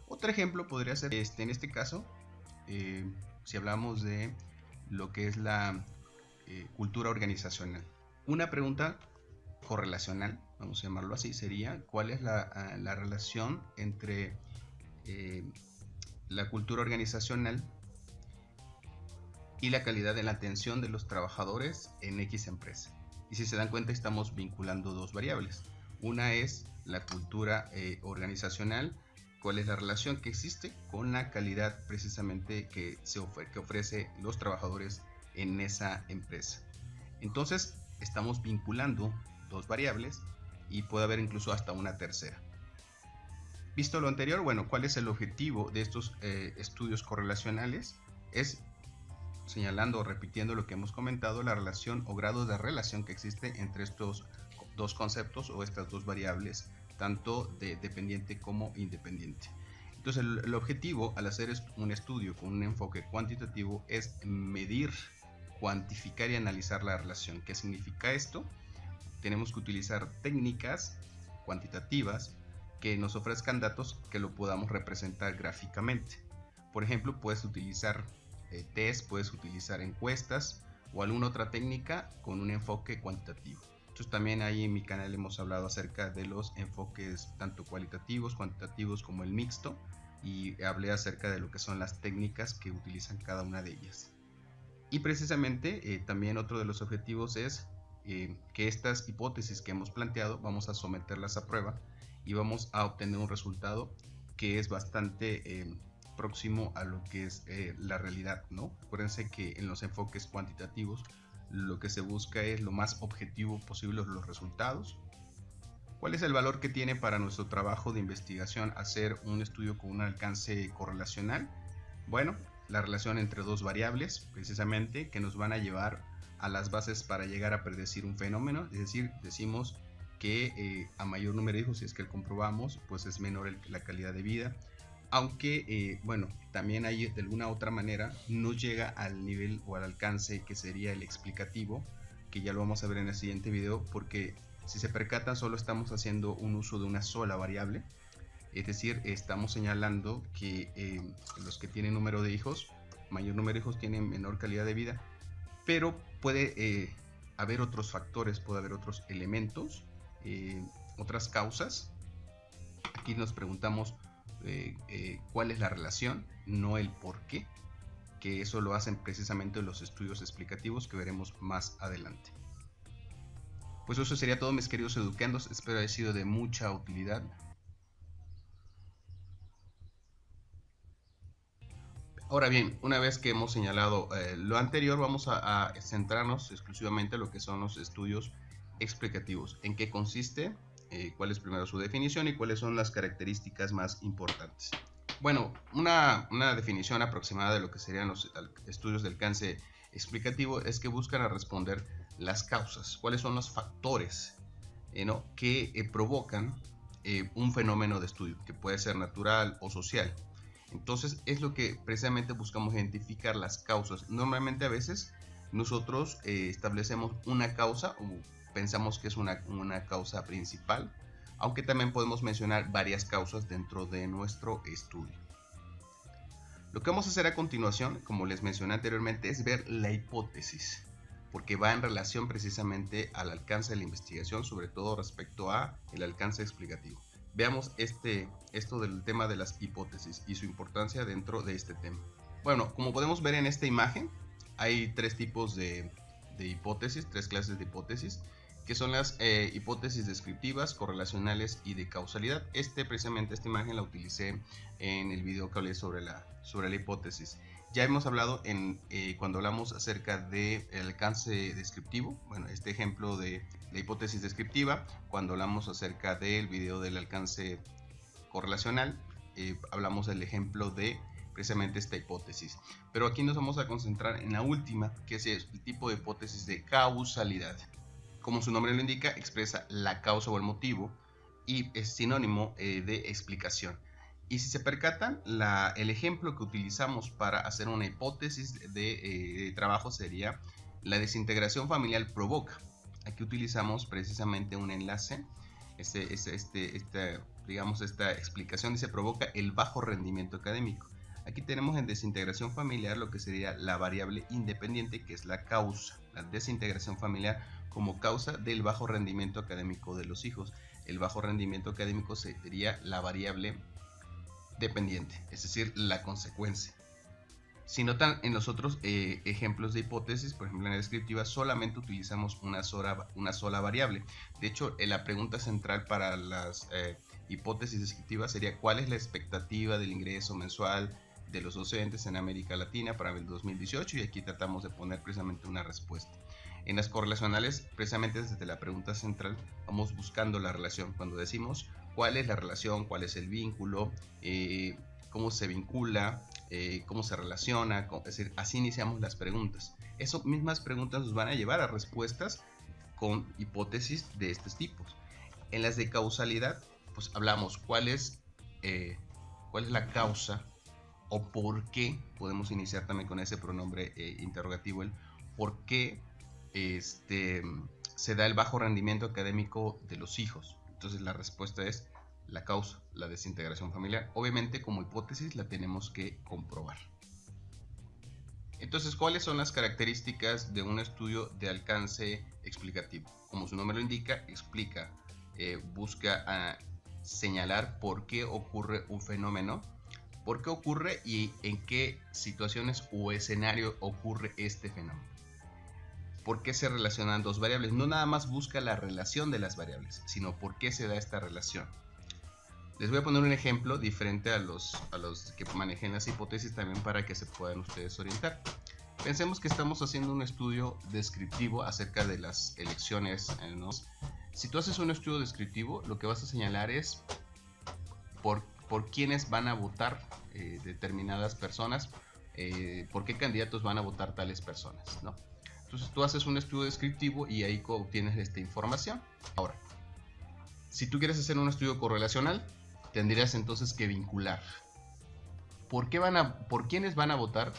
[SPEAKER 2] Otro ejemplo podría ser en este caso, si hablamos de lo que es la cultura organizacional. Una pregunta correlacional, vamos a llamarlo así, sería: ¿cuál es la relación entre la cultura organizacional y la calidad de la atención de los trabajadores en X empresa? Y si se dan cuenta, estamos vinculando dos variables. Una es la cultura organizacional, cuál es la relación que existe con la calidad precisamente que ofrece los trabajadores en esa empresa. Entonces estamos vinculando dos variables y puede haber incluso hasta una tercera. Visto lo anterior, bueno, ¿cuál es el objetivo de estos estudios correlacionales? Es señalando o repitiendo lo que hemos comentado, la relación o grado de relación que existe entre estos dos conceptos o estas dos variables, tanto de dependiente como independiente. Entonces el objetivo al hacer un estudio con un enfoque cuantitativo es medir, cuantificar y analizar la relación. ¿Qué significa esto? Tenemos que utilizar técnicas cuantitativas que nos ofrezcan datos que lo podamos representar gráficamente. Por ejemplo, puedes utilizar test, puedes utilizar encuestas o alguna otra técnica con un enfoque cuantitativo. Entonces también ahí en mi canal hemos hablado acerca de los enfoques tanto cualitativos, cuantitativos como el mixto, y hablé acerca de lo que son las técnicas que utilizan cada una de ellas. Y precisamente también otro de los objetivos es que estas hipótesis que hemos planteado vamos a someterlas a prueba y vamos a obtener un resultado que es bastante próximo a lo que es la realidad, ¿no? Acuérdense que en los enfoques cuantitativos lo que se busca es lo más objetivo posible los resultados. ¿Cuál es el valor que tiene para nuestro trabajo de investigación hacer un estudio con un alcance correlacional? Bueno, la relación entre dos variables, precisamente, que nos van a llevar a las bases para llegar a predecir un fenómeno. Es decir, decimos que a mayor número de hijos, si es que lo comprobamos, pues es menor la calidad de vida. aunque bueno, también hay de alguna otra manera no llega al nivel o al alcance que sería el explicativo, que ya lo vamos a ver en el siguiente video, porque si se percatan solo estamos haciendo un uso de una sola variable, es decir, estamos señalando que los que tienen número de hijos, mayor número de hijos, tienen menor calidad de vida, pero puede haber otros factores, puede haber otros elementos, otras causas. Aquí nos preguntamos cuál es la relación, no el por qué, que eso lo hacen precisamente los estudios explicativos que veremos más adelante. Pues eso sería todo, mis queridos educandos, espero haya sido de mucha utilidad. Ahora bien, una vez que hemos señalado lo anterior, vamos a centrarnos exclusivamente en lo que son los estudios explicativos. ¿En qué consiste? ¿Cuál es primero su definición y cuáles son las características más importantes? Bueno, una definición aproximada de lo que serían los estudios de alcance explicativo es que buscan a responder las causas, cuáles son los factores que provocan un fenómeno de estudio, que puede ser natural o social. Entonces es lo que precisamente buscamos, identificar las causas. Normalmente a veces nosotros establecemos una causa o pensamos que es una causa principal, aunque también podemos mencionar varias causas dentro de nuestro estudio. Lo que vamos a hacer a continuación, como les mencioné anteriormente, es ver la hipótesis, porque va en relación precisamente al alcance de la investigación, sobre todo respecto a el alcance explicativo. Veamos esto del tema de las hipótesis y su importancia dentro de este tema. Bueno, como podemos ver en esta imagen, hay tres tipos de hipótesis, tres clases de hipótesis, que son las hipótesis descriptivas, correlacionales y de causalidad. Precisamente esta imagen la utilicé en el video que hablé sobre la hipótesis. Ya hemos hablado cuando hablamos acerca del alcance descriptivo, bueno, este ejemplo de la hipótesis descriptiva, cuando hablamos acerca del video del alcance correlacional, hablamos del ejemplo de precisamente esta hipótesis. Pero aquí nos vamos a concentrar en la última, que es el tipo de hipótesis de causalidad. Como su nombre lo indica, expresa la causa o el motivo y es sinónimo de explicación. Y si se percatan, el ejemplo que utilizamos para hacer una hipótesis de trabajo sería: la desintegración familiar provoca. Aquí utilizamos precisamente un enlace. Digamos, esta explicación dice: provoca el bajo rendimiento académico. Aquí tenemos en desintegración familiar lo que sería la variable independiente, que es la causa. La desintegración familiar como causa del bajo rendimiento académico de los hijos. El bajo rendimiento académico sería la variable dependiente, es decir, la consecuencia. Si notan en los otros ejemplos de hipótesis, por ejemplo en la descriptiva, solamente utilizamos una sola variable. De hecho, la pregunta central para las hipótesis descriptivas sería: ¿cuál es la expectativa del ingreso mensual de los docentes en América Latina para el 2018? Y aquí tratamos de poner precisamente una respuesta. En las correlacionales, precisamente desde la pregunta central, vamos buscando la relación. Cuando decimos cuál es la relación, cuál es el vínculo, cómo se vincula, cómo se relaciona, es decir, así iniciamos las preguntas. Esas mismas preguntas nos van a llevar a respuestas con hipótesis de estos tipos. En las de causalidad, pues hablamos cuál es la causa o por qué. Podemos iniciar también con ese pronombre interrogativo, el por qué se da el bajo rendimiento académico de los hijos. Entonces la respuesta es la causa, la desintegración familiar. Obviamente, como hipótesis la tenemos que comprobar. Entonces, ¿cuáles son las características de un estudio de alcance explicativo? Como su nombre lo indica, explica, busca señalar por qué ocurre un fenómeno, por qué ocurre y en qué situaciones o escenario ocurre este fenómeno. ¿Por qué se relacionan dos variables? No nada más busca la relación de las variables, sino por qué se da esta relación. Les voy a poner un ejemplo diferente a los que manejen las hipótesis, también para que se puedan ustedes orientar. Pensemos que estamos haciendo un estudio descriptivo acerca de las elecciones, ¿no? Si tú haces un estudio descriptivo, lo que vas a señalar es por quiénes van a votar determinadas personas, por qué candidatos van a votar tales personas, ¿no? Entonces tú haces un estudio descriptivo y ahí obtienes esta información. Ahora, si tú quieres hacer un estudio correlacional, tendrías entonces que vincular. ¿Por quiénes van a votar?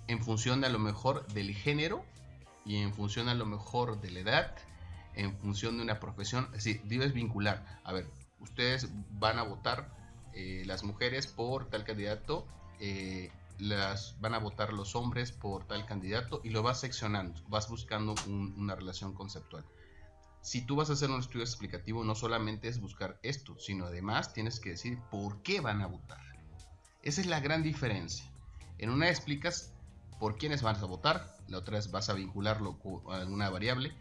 [SPEAKER 2] En función de, a lo mejor, del género, y en función a lo mejor de la edad, en función de una profesión. Es decir, debes vincular. A ver, ustedes van a votar, las mujeres por tal candidato, van a votar los hombres por tal candidato, y lo vas seccionando, vas buscando una relación conceptual. Si tú vas a hacer un estudio explicativo, no solamente es buscar esto, sino además tienes que decir por qué van a votar. Esa es la gran diferencia. En una explicas por quiénes vas a votar, la otra es vas a vincularlo con alguna variable,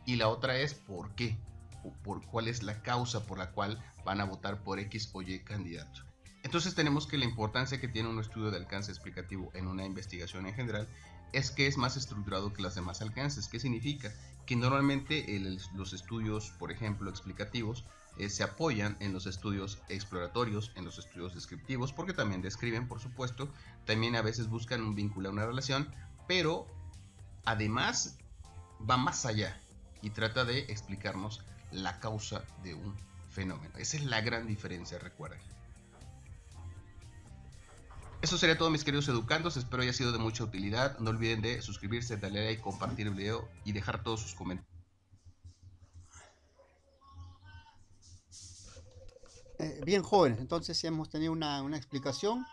[SPEAKER 2] y la otra es por qué, o por cuál es la causa por la cual van a votar por X o Y candidato. Entonces tenemos que la importancia que tiene un estudio de alcance explicativo en una investigación en general es que es más estructurado que los demás alcances. ¿Qué significa? Que normalmente los estudios, por ejemplo, explicativos, se apoyan en los estudios exploratorios, en los estudios descriptivos, porque también describen, por supuesto, también a veces buscan un vínculo a una relación, pero además va más allá y trata de explicarnos la causa de un fenómeno. Esa es la gran diferencia, recuerden. Eso sería todo, mis queridos educandos. Espero haya sido de mucha utilidad. No olviden de suscribirse, darle like, compartir el video y dejar todos sus comentarios.
[SPEAKER 1] Bien, jóvenes, entonces hemos tenido una explicación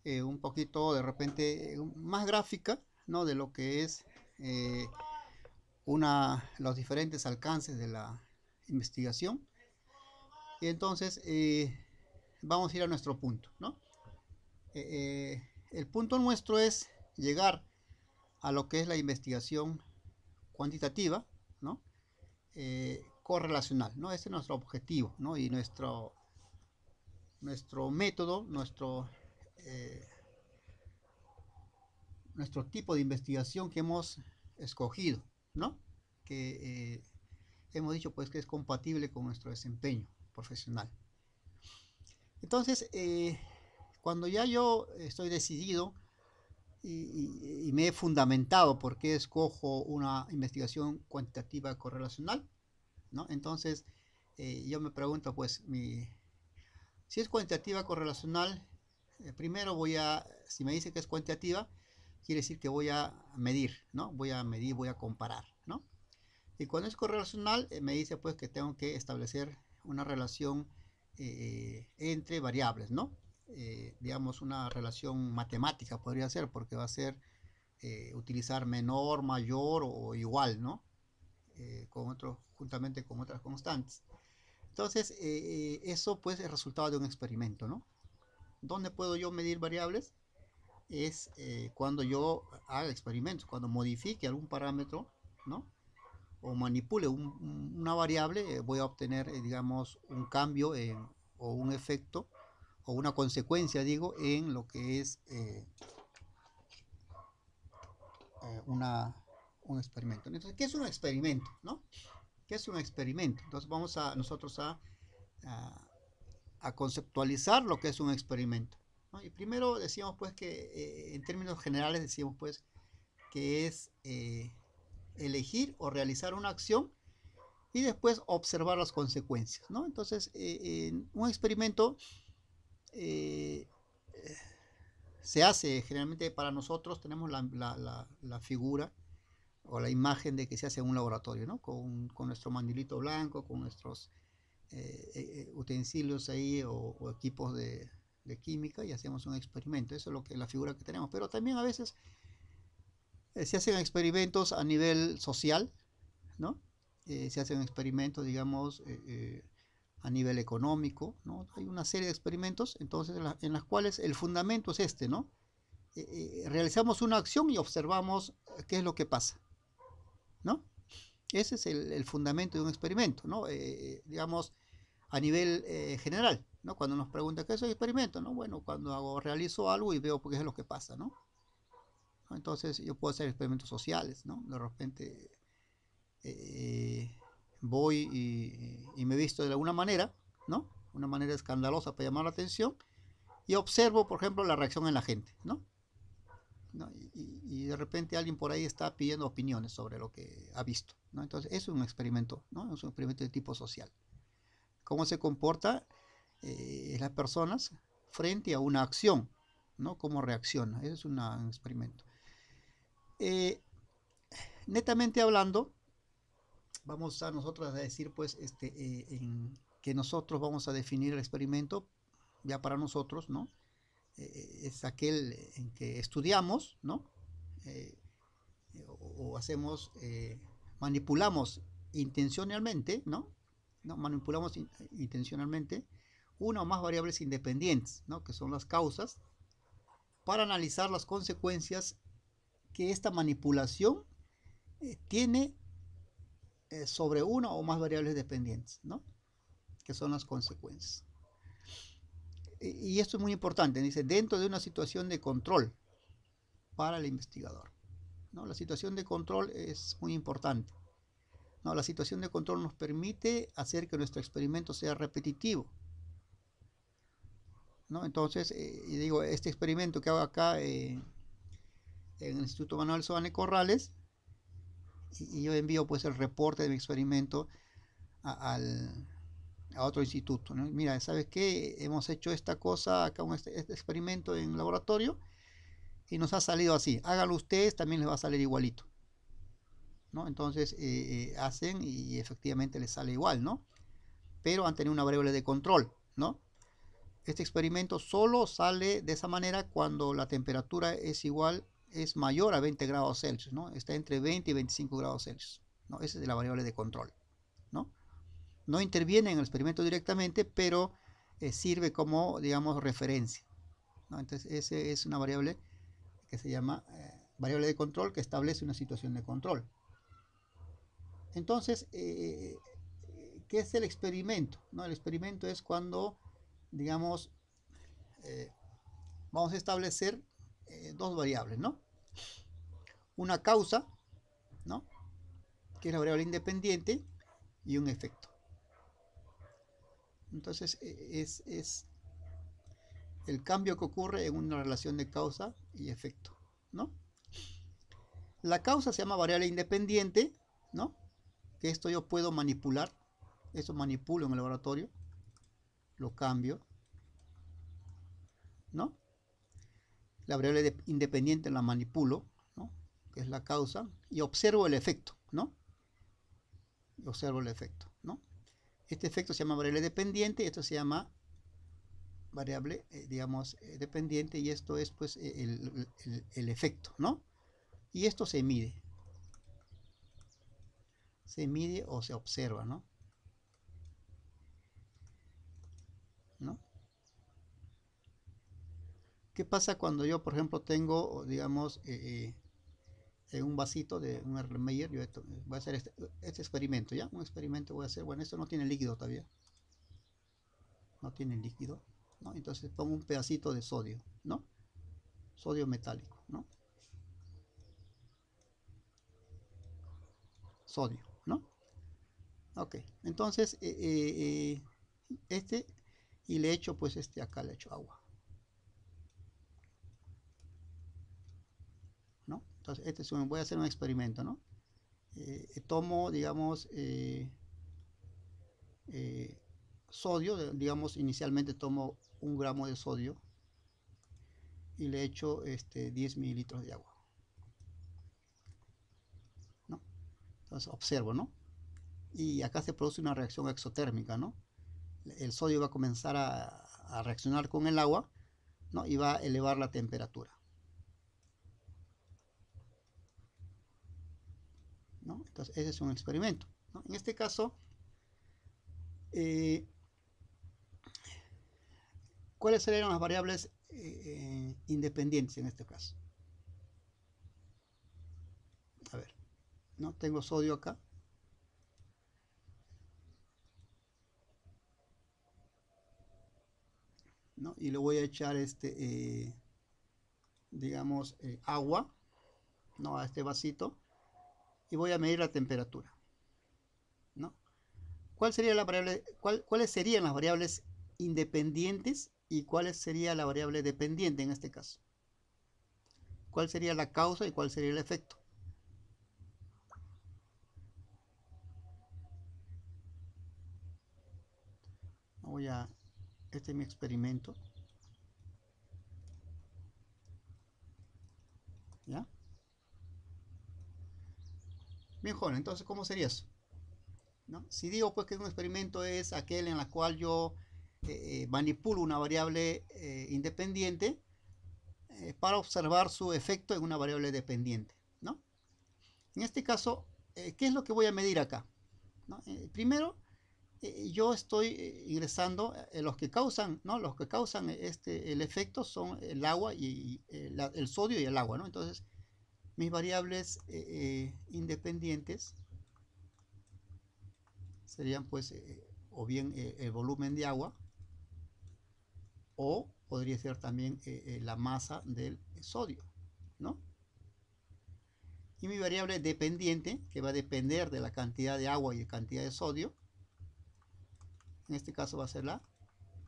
[SPEAKER 1] un poquito de repente más gráfica, ¿no? De lo que es los diferentes alcances de la investigación. Y entonces vamos a ir a nuestro punto, ¿no? El punto nuestro es llegar a lo que es la investigación cuantitativa, ¿no? Correlacional, ¿no? Ese es nuestro objetivo, ¿no? Y nuestro método, nuestro tipo de investigación que hemos escogido, ¿no? Que hemos dicho pues que es compatible con nuestro desempeño profesional. Entonces, cuando ya yo estoy decidido y me he fundamentado por qué escojo una investigación cuantitativa correlacional, ¿no? Entonces, yo me pregunto, pues, si es cuantitativa correlacional, primero si me dice que es cuantitativa, quiere decir que voy a medir, ¿no? Voy a medir, voy a comparar, ¿no? Y cuando es correlacional, me dice pues que tengo que establecer una relación entre variables, ¿no? Digamos una relación matemática podría ser, porque va a ser utilizar menor, mayor o igual, ¿no? Juntamente con otras constantes. Entonces, eso pues es resultado de un experimento, ¿no? ¿Dónde puedo yo medir variables? Es cuando yo haga experimentos, cuando modifique algún parámetro, ¿no? O manipule una variable, voy a obtener, digamos, un cambio o un efecto o una consecuencia, digo, en lo que es un experimento. Entonces, ¿qué es un experimento, no? ¿Qué es un experimento? Entonces vamos nosotros a conceptualizar lo que es un experimento, ¿no? Y primero decíamos pues que en términos generales decíamos pues que es elegir o realizar una acción y después observar las consecuencias, ¿no? Entonces en un experimento se hace generalmente para nosotros, tenemos la figura o la imagen de que se hace en un laboratorio, ¿no? Con nuestro mandilito blanco, con nuestros utensilios ahí o equipos de química, y hacemos un experimento. Eso es la figura que tenemos. Pero también a veces se hacen experimentos a nivel social, ¿no? Se hacen experimentos, digamos, a nivel económico, ¿no? Hay una serie de experimentos, entonces, en las cuales el fundamento es este, ¿no? Realizamos una acción y observamos qué es lo que pasa, ¿no? Ese es el fundamento de un experimento, ¿no? Digamos, a nivel general, ¿no? Cuando nos preguntan qué es un experimento, ¿no? Bueno, cuando realizo algo y veo qué es lo que pasa, ¿no? Entonces yo puedo hacer experimentos sociales, ¿no? De repente voy y me visto de alguna manera, ¿no? Una manera escandalosa para llamar la atención y observo, por ejemplo, la reacción en la gente, ¿no? ¿No? Y de repente alguien por ahí está pidiendo opiniones sobre lo que ha visto, ¿no? Entonces es un experimento, ¿no? Es un experimento de tipo social. ¿Cómo se comporta las personas frente a una acción? ¿no? Cómo reacciona. Ese es un experimento. Eh, Netamente hablando, vamos a nosotros a decir, pues, que nosotros vamos a definir el experimento ya para nosotros, ¿no? Es aquel en que estudiamos, ¿no? Eh, o hacemos, manipulamos intencionalmente, ¿no? ¿No? Manipulamos intencionalmente una o más variables independientes, ¿no? Que son las causas, para analizar las consecuencias que esta manipulación tiene sobre una o más variables dependientes, ¿no? Que son las consecuencias. Y esto es muy importante, dice, dentro de una situación de control para el investigador, ¿no? La situación de control es muy importante, ¿no? La situación de control nos permite hacer que nuestro experimento sea repetitivo, ¿no? Entonces, digo, este experimento que hago acá en el Instituto Manuel Soane Corrales, y yo envío pues el reporte de mi experimento a, al, a otro instituto, ¿no? Mira, ¿sabes qué? Hemos hecho esta cosa acá, este experimento en laboratorio, y nos ha salido así. Háganlo ustedes, también les va a salir igualito, ¿no? Entonces hacen y efectivamente les sale igual, ¿no? Pero han tenido una variable de control, ¿no? Este experimento solo sale de esa manera cuando la temperatura es igual, es mayor a 20 grados Celsius, ¿no? Está entre 20 y 25 grados Celsius, ¿no? Esa es la variable de control, ¿no? No interviene en el experimento directamente, pero sirve como, digamos, referencia, ¿no? Entonces, esa es una variable que se llama variable de control, que establece una situación de control. Entonces, ¿qué es el experimento? ¿No? El experimento es cuando, digamos, eh, vamos a establecer dos variables, ¿no? Una causa, ¿no? Que es la variable independiente, y un efecto. Entonces, es el cambio que ocurre en una relación de causa y efecto, ¿no? La causa se llama variable independiente, ¿no? Que esto yo puedo manipular, eso manipulo en el laboratorio, lo cambio, ¿no? La variable independiente la manipulo, ¿no? Que es la causa, y observo el efecto, ¿no? Observo el efecto, ¿no? Este efecto se llama variable dependiente, esto se llama variable, digamos, dependiente, y esto es pues el efecto, ¿no? Y esto se mide o se observa, ¿no? ¿No? ¿Qué pasa cuando yo, por ejemplo, tengo, digamos, en un vasito de un Erlenmeyer, yo voy a hacer este experimento, ¿ya? Un experimento voy a hacer, bueno, esto no tiene líquido todavía, no tiene líquido, ¿no? Entonces pongo un pedacito de sodio, ¿no? Sodio metálico, ¿no? Sodio, ¿no? Ok, entonces, y le echo, pues, acá le echo agua, ¿no? Entonces, voy a hacer un experimento, ¿no? Tomo, digamos, eh, sodio, digamos, inicialmente tomo 1 gramo de sodio y le echo 10 mililitros de agua, ¿no? Entonces observo, ¿no? Y acá se produce una reacción exotérmica, ¿no? El sodio va a comenzar a reaccionar con el agua, ¿no? Y va a elevar la temperatura, ¿no? Entonces ese es un experimento, ¿no? En este caso, eh, ¿cuáles serían las variables independientes en este caso? A ver, ¿no? Tengo sodio acá, ¿no? Y le voy a echar digamos, agua, ¿no? A este vasito, y voy a medir la temperatura, ¿no? ¿Cuáles serían las variables independientes y cuál sería la variable dependiente en este caso? ¿Cuál sería la causa y cuál sería el efecto? Este es mi experimento. ¿Ya? Bien, joven, entonces, ¿cómo sería eso? ¿No? Si digo pues que un experimento es aquel en el cual yo manipulo una variable independiente para observar su efecto en una variable dependiente, ¿no? En este caso, ¿qué es lo que voy a medir acá? ¿No? Primero, yo estoy ingresando los que causan, ¿no? Los que causan el efecto son el agua y el sodio y el agua, ¿no? Entonces, mis variables independientes serían pues o bien el volumen de agua o podría ser también la masa del sodio, ¿no? Y mi variable dependiente, que va a depender de la cantidad de agua y de cantidad de sodio, en este caso va a ser la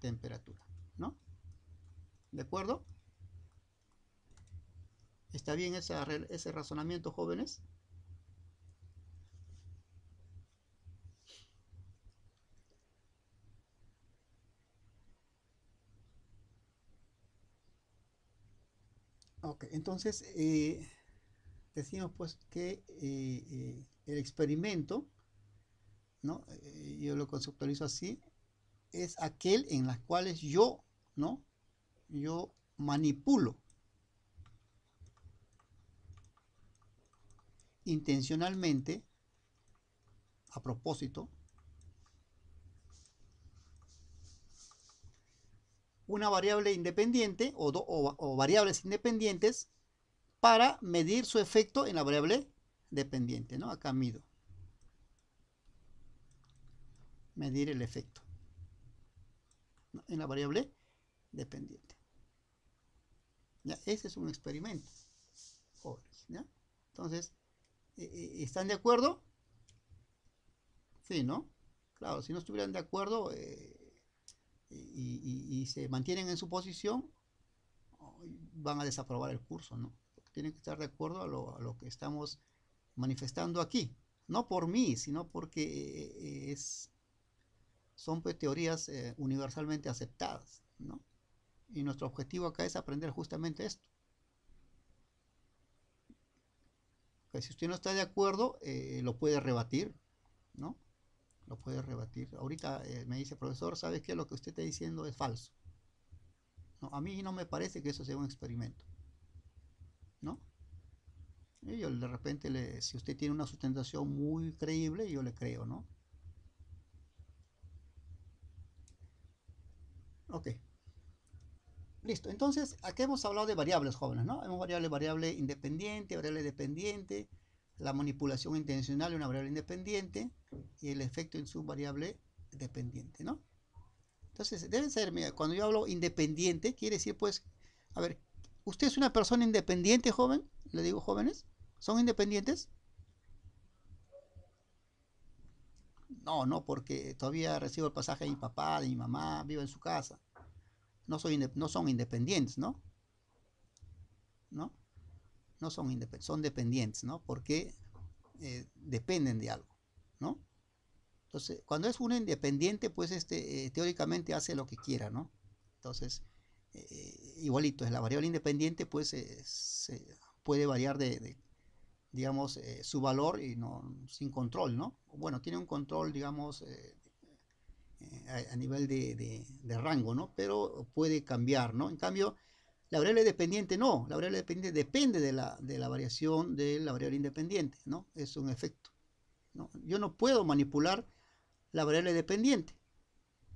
[SPEAKER 1] temperatura, ¿no? ¿De acuerdo? ¿Está bien ese razonamiento, jóvenes? Ok, entonces decimos pues que el experimento, ¿no? Yo lo conceptualizo así, es aquel en las cuales yo, ¿no? Yo manipulo intencionalmente, a propósito, una variable independiente o variables independientes para medir su efecto en la variable dependiente, ¿no? Acá mido. Medir el efecto, ¿no? En la variable dependiente. ¿Ya? Ese es un experimento, jóvenes, ¿ya? Entonces, ¿están de acuerdo? Sí, ¿no? Claro, si no estuvieran de acuerdo y se mantienen en su posición, van a desaprobar el curso, ¿no? Porque tienen que estar de acuerdo a lo que estamos manifestando aquí. No por mí, sino porque son pues, teorías universalmente aceptadas, ¿no? Y nuestro objetivo acá es aprender justamente esto. Que si usted no está de acuerdo, lo puede rebatir, ¿no? Lo puede rebatir. Ahorita me dice, profesor, ¿sabes qué? Lo que usted está diciendo es falso. No, a mí no me parece que eso sea un experimento, ¿no? Y yo de repente, si usted tiene una sustentación muy creíble, yo le creo, ¿no? Ok, listo. Entonces, aquí hemos hablado de variables, jóvenes, ¿no? Hemos variable independiente, variable dependiente, la manipulación intencional de una variable independiente y el efecto en su variable dependiente, ¿no? Entonces, debe ser, mira, cuando yo hablo independiente, quiere decir, pues, a ver, ¿usted es una persona independiente, joven? Le digo, jóvenes, ¿son independientes? No, no, porque todavía recibo el pasaje de mi papá, de mi mamá, vivo en su casa. No son independientes, ¿no? ¿No? No son independientes, son dependientes, ¿no? Porque dependen de algo, ¿no? Entonces, cuando es uno independiente, pues teóricamente hace lo que quiera, ¿no? Entonces, igualito, es la variable independiente, pues se puede variar digamos, su valor y no, sin control, ¿no? Bueno, tiene un control, digamos, a nivel de rango, ¿no? Pero puede cambiar, ¿no? En cambio, la variable dependiente no, la variable dependiente depende de la variación de la variable independiente, ¿no? Es un efecto, ¿no? Yo no puedo manipular la variable dependiente,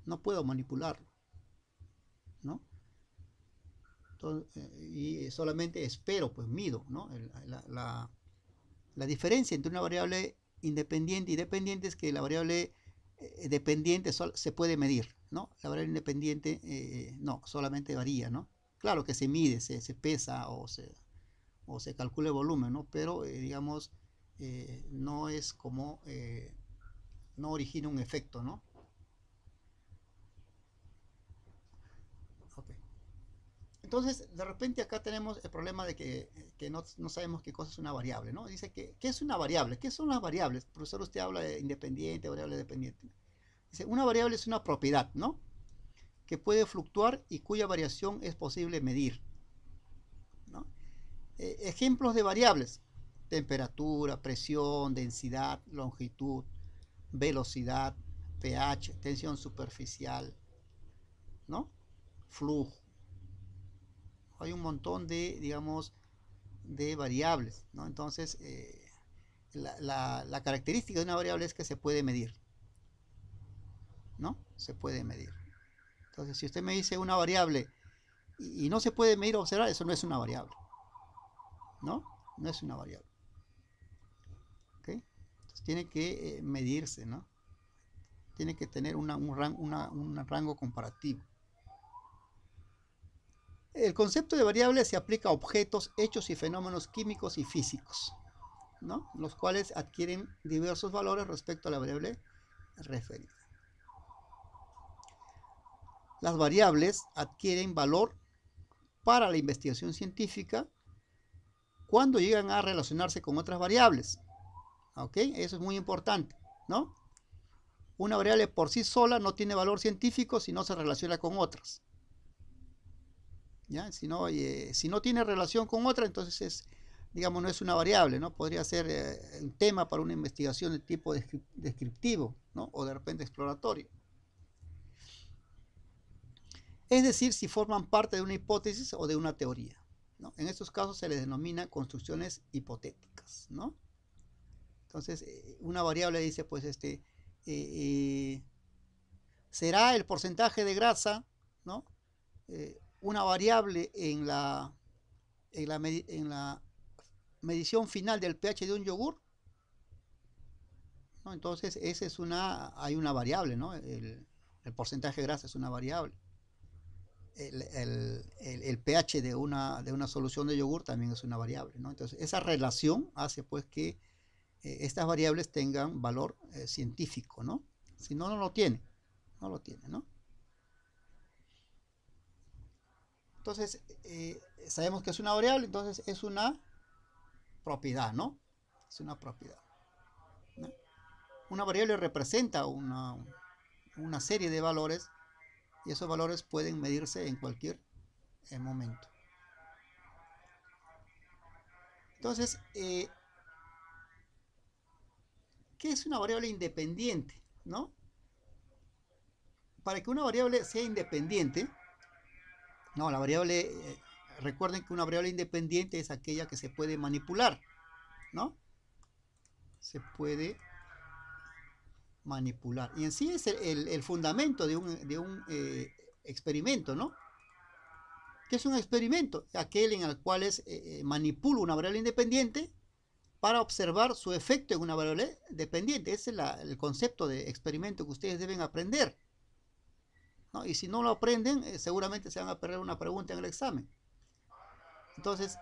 [SPEAKER 1] no puedo manipularlo, ¿no? Entonces, y solamente espero, pues mido, ¿no? La diferencia entre una variable independiente y dependiente es que la variable dependiente se puede medir, ¿no? La variable independiente no, solamente varía, ¿no? Claro que se mide, se pesa o se calcula el volumen, ¿no? Pero, digamos, no es como, no origina un efecto, ¿no? Ok. Entonces, de repente acá tenemos el problema de que no sabemos qué cosa es una variable, ¿no? Dice que, ¿qué es una variable? ¿Qué son las variables? Profesor, usted habla de independiente, variable dependiente. Dice, una variable es una propiedad, ¿no? Que puede fluctuar y cuya variación es posible medir, ¿no? Ejemplos de variables: temperatura, presión, densidad, longitud, velocidad, pH, tensión superficial, ¿no? Flujo. Hay un montón de, digamos, de variables, ¿no? Entonces, la característica de una variable es que se puede medir, ¿no? Se puede medir. Entonces, si usted me dice una variable y no se puede medir o observar, eso no es una variable, ¿no? No es una variable. ¿Ok? Entonces, tiene que medirse, ¿no? Tiene que tener un rango comparativo. El concepto de variable se aplica a objetos, hechos y fenómenos químicos y físicos, ¿no? Los cuales adquieren diversos valores respecto a la variable referida. Las variables adquieren valor para la investigación científica cuando llegan a relacionarse con otras variables. ¿Ok? Eso es muy importante, ¿no? Una variable por sí sola no tiene valor científico si no se relaciona con otras. ¿Ya? Si no tiene relación con otra, entonces digamos, no es una variable, ¿no? Podría ser un tema para una investigación de tipo descriptivo, ¿no? O de repente exploratorio. Es decir, si forman parte de una hipótesis o de una teoría, ¿no? En estos casos se les denomina construcciones hipotéticas, ¿no? Entonces, una variable dice, pues, será el porcentaje de grasa, ¿no? Una variable en la medición final del pH de un yogur, ¿no? Entonces, hay una variable, ¿no? El porcentaje de grasa es una variable. El pH de una solución de yogur también es una variable, ¿no? Entonces, esa relación hace pues que estas variables tengan valor científico, ¿no? Si no, no lo tiene, ¿no? Entonces, sabemos que es una variable, entonces es una propiedad, ¿no? Es una propiedad, ¿no? Una variable representa una serie de valores y esos valores pueden medirse en cualquier momento. Entonces, ¿qué es una variable independiente? ¿No? Para que una variable sea independiente, no, la variable, recuerden que una variable independiente es aquella que se puede manipular, ¿no? Se puede manipular. Y en sí es el fundamento de un experimento, ¿no? ¿Qué es un experimento? Aquel en el cual manipulo una variable independiente para observar su efecto en una variable dependiente. Ese es el concepto de experimento que ustedes deben aprender, ¿no? Y si no lo aprenden, seguramente se van a perder una pregunta en el examen. Entonces,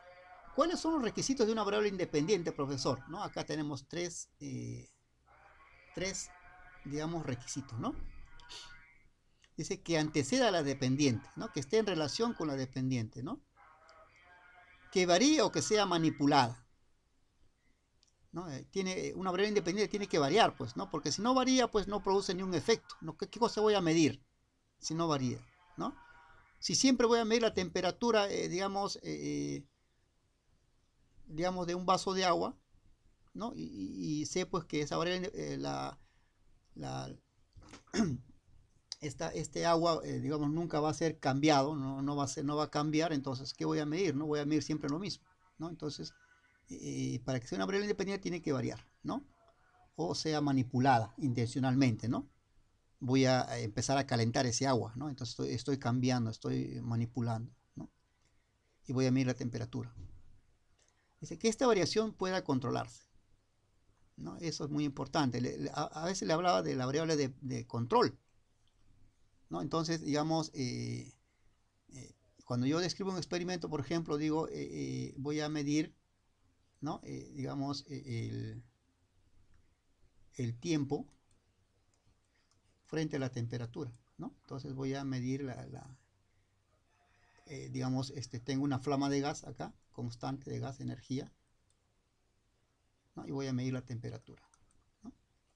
[SPEAKER 1] ¿cuáles son los requisitos de una variable independiente, profesor? ¿No? Acá tenemos tres, digamos, requisitos, ¿no? Dice que anteceda a la dependiente, ¿no? Que esté en relación con la dependiente, ¿no? Que varíe o que sea manipulada, ¿no? Una variable independiente tiene que variar, pues, ¿no? Porque si no varía, pues no produce ni un efecto, ¿no? ¿Qué cosa voy a medir si no varía, ¿no? Si siempre voy a medir la temperatura, digamos, de un vaso de agua, ¿no? Y sé pues que esa variable, este agua, digamos, nunca va a ser cambiado, no va a cambiar, entonces, ¿qué voy a medir? No voy a medir siempre lo mismo, ¿no? Entonces, para que sea una variable independiente tiene que variar, ¿no? O sea manipulada intencionalmente, ¿no? Voy a empezar a calentar ese agua, ¿no? Entonces estoy cambiando, estoy manipulando, ¿no? Y voy a medir la temperatura. Dice que esta variación pueda controlarse, ¿no? Eso es muy importante. A veces le hablaba de la variable de control, ¿no? Entonces, digamos, cuando yo describo un experimento, por ejemplo, digo, voy a medir, ¿no? Digamos, el tiempo frente a la temperatura, ¿no? Entonces voy a medir digamos, tengo una flama de gas acá, constante de gas, energía, ¿no? Y voy a medir la temperatura, ¿no?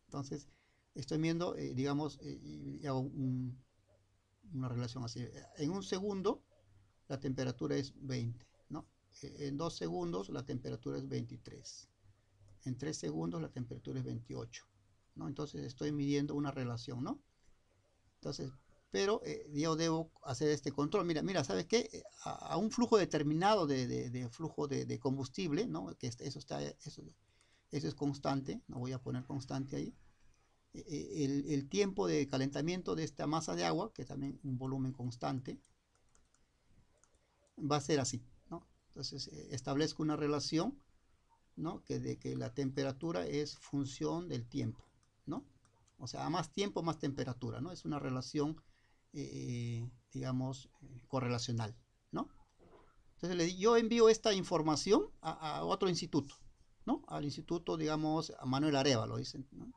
[SPEAKER 1] Entonces, estoy viendo, digamos, y hago una relación así. En un segundo, la temperatura es 20, ¿no? en 2 segundos la temperatura es 23. En 3 segundos la temperatura es 28, ¿no? Entonces estoy midiendo una relación, ¿no? Entonces, pero yo debo hacer este control. Mira, ¿sabes qué? A un flujo determinado de flujo de combustible, ¿no? Que eso es constante, no voy a poner constante ahí. El tiempo de calentamiento de esta masa de agua, que también un volumen constante, va a ser así, ¿no? Entonces establezco una relación, ¿no? De que la temperatura es función del tiempo, ¿no? O sea, a más tiempo, más temperatura, ¿no? Es una relación, digamos, correlacional, ¿no? Entonces yo envío esta información a otro instituto, ¿no? Al instituto, digamos, a Manuel Arévalo, dicen, ¿no?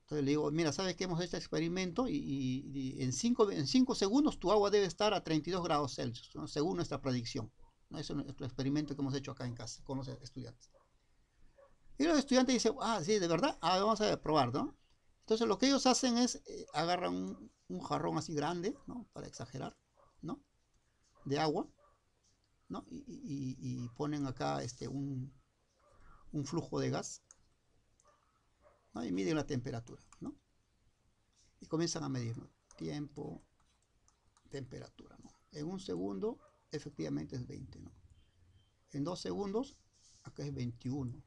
[SPEAKER 1] Entonces le digo, mira, ¿sabes que hemos hecho este experimento? Y en 5 segundos tu agua debe estar a 32 grados Celsius, ¿no? Según nuestra predicción, ¿no? Eso es nuestro experimento que hemos hecho acá en casa con los estudiantes. Y los estudiantes dicen, ah, sí, de verdad, vamos a probar, ¿no? Entonces lo que ellos hacen es, agarran un jarrón así grande, ¿no? Para exagerar, ¿no? De agua, ¿no? Y ponen acá un flujo de gas, ¿no? Y miden la temperatura, ¿no? Y comienzan a medir, ¿no? Tiempo, temperatura, ¿no? En 1 segundo, efectivamente es 20, ¿no? En 2 segundos, acá es 21.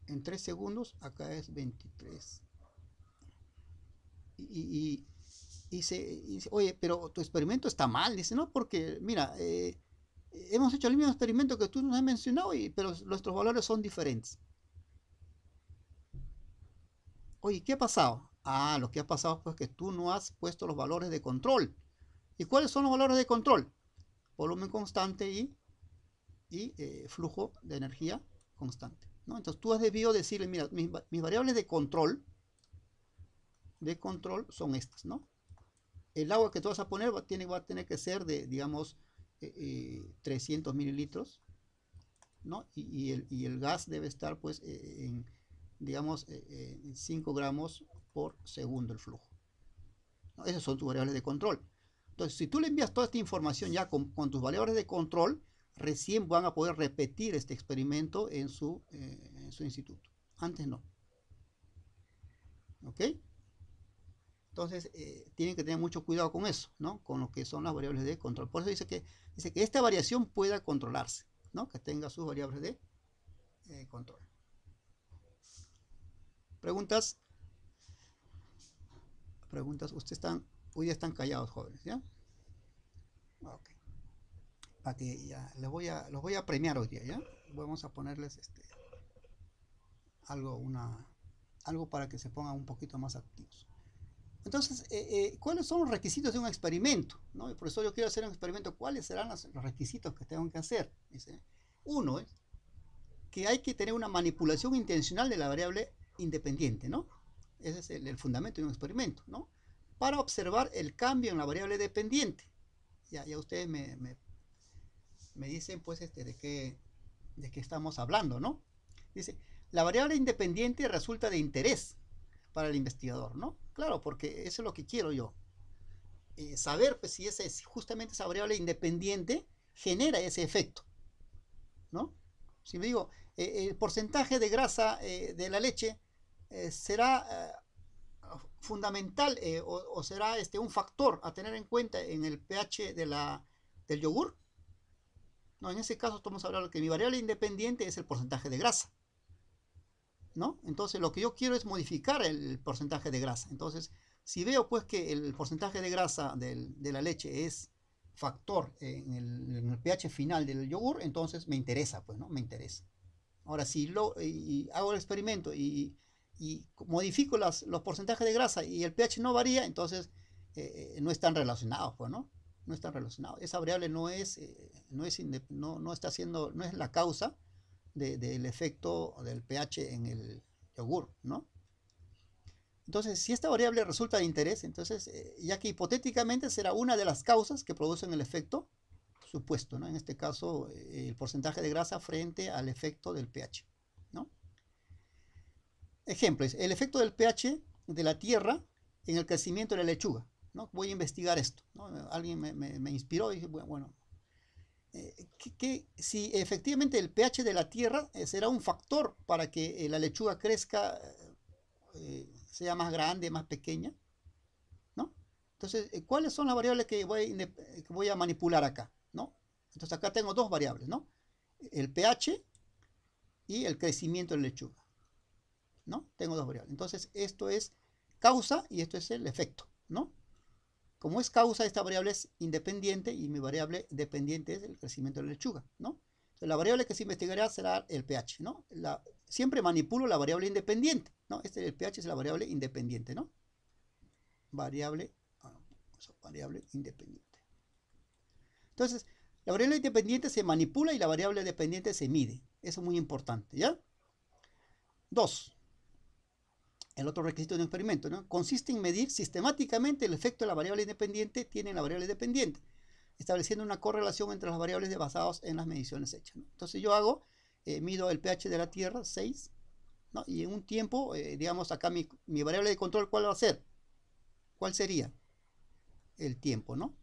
[SPEAKER 1] En 3 segundos, acá es 23. Y dice, oye, pero tu experimento está mal. Dice, no, porque, mira, hemos hecho el mismo experimento que tú nos has mencionado, pero nuestros valores son diferentes. Oye, ¿qué ha pasado? Ah, lo que ha pasado es pues, que tú no has puesto los valores de control. ¿Y cuáles son los valores de control? Volumen constante y flujo de energía constante, ¿no? Entonces tú has debido decirle, mira, mis variables de control son estas, ¿no? El agua que tú vas a poner va a tener que ser de, digamos, 300 mililitros, ¿no? Y el gas debe estar, pues, digamos, 5 gramos por segundo el flujo, ¿no? Esas son tus variables de control. Entonces, si tú le envías toda esta información ya con tus variables de control, recién van a poder repetir este experimento en su instituto. Antes no. ¿Ok? Entonces, tienen que tener mucho cuidado con eso, ¿no? Con lo que son las variables de control. Por eso dice que esta variación pueda controlarse, ¿no? Que tenga sus variables de control. ¿Preguntas? Preguntas. Hoy día están callados, jóvenes, ¿ya? Ok. Para que ya los voy a premiar hoy día, ¿ya? Vamos a ponerles algo para que se pongan un poquito más activos. Entonces, ¿cuáles son los requisitos de un experimento? ¿No? El profesor, yo quiero hacer un experimento, ¿cuáles serán los requisitos que tengo que hacer? Dice, uno es que hay que tener una manipulación intencional de la variable independiente, ¿no? Ese es el fundamento de un experimento, ¿no? Para observar el cambio en la variable dependiente. Ya ustedes me dicen, pues, de qué estamos hablando, ¿no? Dice, la variable independiente resulta de interés para el investigador, ¿no? Claro, porque eso es lo que quiero yo. Saber pues, si justamente esa variable independiente genera ese efecto, ¿no? Si me digo, el porcentaje de grasa de la leche será fundamental o será un factor a tener en cuenta en el pH del yogur. No, en ese caso estamos hablando que mi variable independiente es el porcentaje de grasa, ¿no? Entonces lo que yo quiero es modificar el porcentaje de grasa. Entonces, si veo pues que el porcentaje de grasa de la leche es factor en el pH final del yogur, entonces me interesa, pues, ¿no? Me interesa. Ahora, si hago el experimento y modifico los porcentajes de grasa y el pH no varía, entonces no están relacionados, pues, ¿no? No están relacionados. Esa variable no es la causa del efecto del pH en el yogur, ¿no? Entonces, si esta variable resulta de interés, entonces, ya que hipotéticamente será una de las causas que producen el efecto supuesto, ¿no? En este caso, el porcentaje de grasa frente al efecto del pH, ¿no? Ejemplos, el efecto del pH de la tierra en el crecimiento de la lechuga, ¿no? Voy a investigar esto, ¿no? Alguien me inspiró y dije, bueno, si efectivamente el pH de la tierra será un factor para que la lechuga crezca, sea más grande, más pequeña, ¿no? Entonces, ¿cuáles son las variables que voy a manipular acá, ¿no? Entonces acá tengo dos variables, ¿no? El pH y el crecimiento de la lechuga, ¿no? Tengo dos variables. Entonces, esto es causa y esto es el efecto, ¿no? Como es causa, esta variable es independiente y mi variable dependiente es el crecimiento de la lechuga, ¿no? Entonces, la variable que se investigará será el pH, ¿no? Siempre manipulo la variable independiente, ¿no? El pH es la variable independiente, ¿no? Variable independiente. Entonces, la variable independiente se manipula y la variable dependiente se mide. Eso es muy importante, ¿ya? 2. El otro requisito de un experimento, ¿no? Consiste en medir sistemáticamente el efecto de la variable independiente tiene en la variable dependiente, estableciendo una correlación entre las variables basadas en las mediciones hechas, ¿no? Entonces yo mido el pH de la tierra, 6, ¿no? Y en un tiempo, digamos acá mi variable de control, ¿cuál va a ser? ¿Cuál sería? El tiempo, ¿no?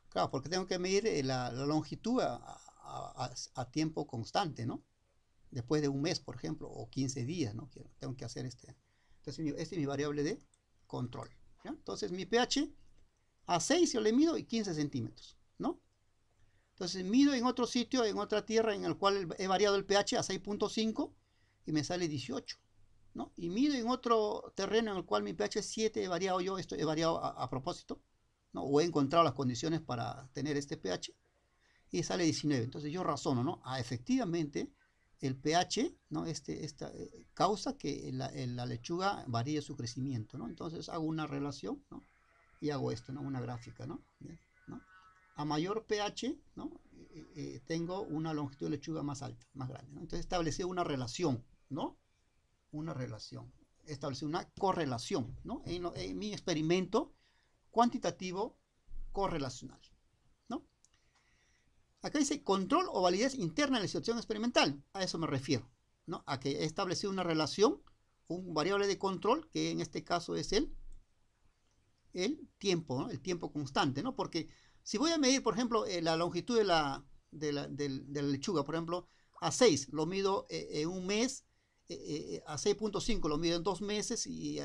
[SPEAKER 1] Claro, porque tengo que medir la longitud a tiempo constante, ¿no? Después de un mes, por ejemplo, o 15 días, ¿no? Tengo que hacer Entonces, esta es mi variable de control, ¿ya? Entonces, mi pH a 6 yo le mido y 15 centímetros, ¿no? Entonces, mido en otro sitio, en otra tierra, en el cual he variado el pH a 6.5 y me sale 18, ¿no? Y mido en otro terreno en el cual mi pH es 7, he variado yo, esto he variado a propósito, ¿no? O he encontrado las condiciones para tener este pH y sale 19. Entonces yo razono, ¿no? Efectivamente, el pH, ¿no? Esta causa que la lechuga varíe su crecimiento, ¿no? Entonces hago una relación, ¿no? Y hago esto, ¿no? Una gráfica, ¿no? ¿No? A mayor pH, ¿no? Tengo una longitud de lechuga más alta, más grande, ¿no? Entonces establecí una relación, ¿no? Una relación. Establecí una correlación, ¿no? En mi experimento cuantitativo correlacional, ¿no? Acá dice control o validez interna de la situación experimental. A eso me refiero, ¿no? A que he establecido una relación, un variable de control, que en este caso es el tiempo, ¿no? El tiempo constante, ¿no? Porque si voy a medir, por ejemplo, la longitud de la lechuga, por ejemplo, a 6 lo mido en un mes, a 6.5 lo mido en 2 meses y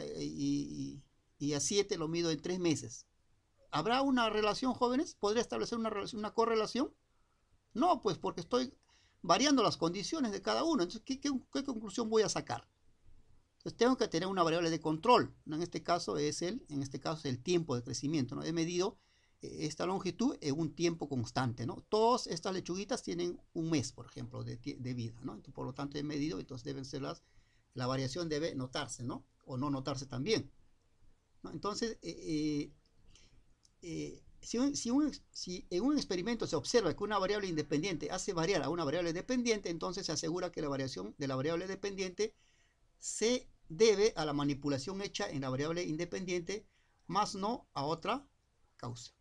[SPEAKER 1] a 7 lo mido en 3 meses. ¿Habrá una relación, jóvenes? ¿Podría establecer una correlación? No, pues porque estoy variando las condiciones de cada uno. Entonces, ¿qué conclusión voy a sacar? Entonces, tengo que tener una variable de control, ¿no? En este caso es el tiempo de crecimiento, ¿no? He medido esta longitud en un tiempo constante, ¿no? Todas estas lechuguitas tienen un mes, por ejemplo, de vida, ¿no? Entonces, por lo tanto, he medido, entonces deben ser la variación debe notarse, ¿no? O no notarse también, ¿no? Entonces, si en un experimento se observa que una variable independiente hace variar a una variable dependiente, entonces se asegura que la variación de la variable dependiente se debe a la manipulación hecha en la variable independiente, más no a otra causa,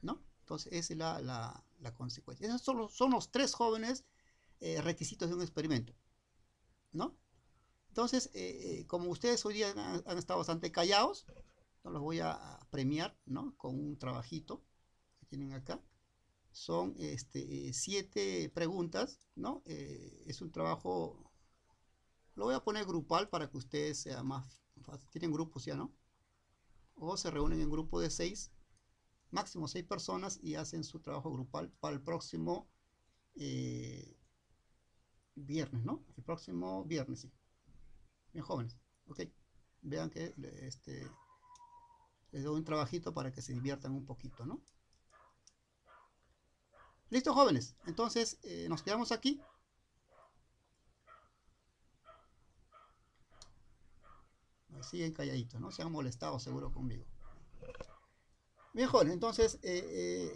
[SPEAKER 1] ¿no? Entonces esa es la consecuencia. Esos son los tres jóvenes requisitos de un experimento, ¿no? Entonces, como ustedes hoy día han estado bastante callados, no los voy a premiar, ¿no? Con un trabajito que tienen acá. Son 7 preguntas, ¿no? Es un trabajo, lo voy a poner grupal para que ustedes sea más fácil. Tienen grupos ya, ¿no? O se reúnen en grupo de 6, máximo 6 personas y hacen su trabajo grupal para el próximo viernes, ¿no? El próximo viernes, sí. Bien, jóvenes, ok. Vean que les doy un trabajito para que se diviertan un poquito, ¿no? Listo, jóvenes. Entonces, nos quedamos aquí. Siguen calladitos, ¿no? Se han molestado seguro conmigo. Bien, jóvenes. Entonces,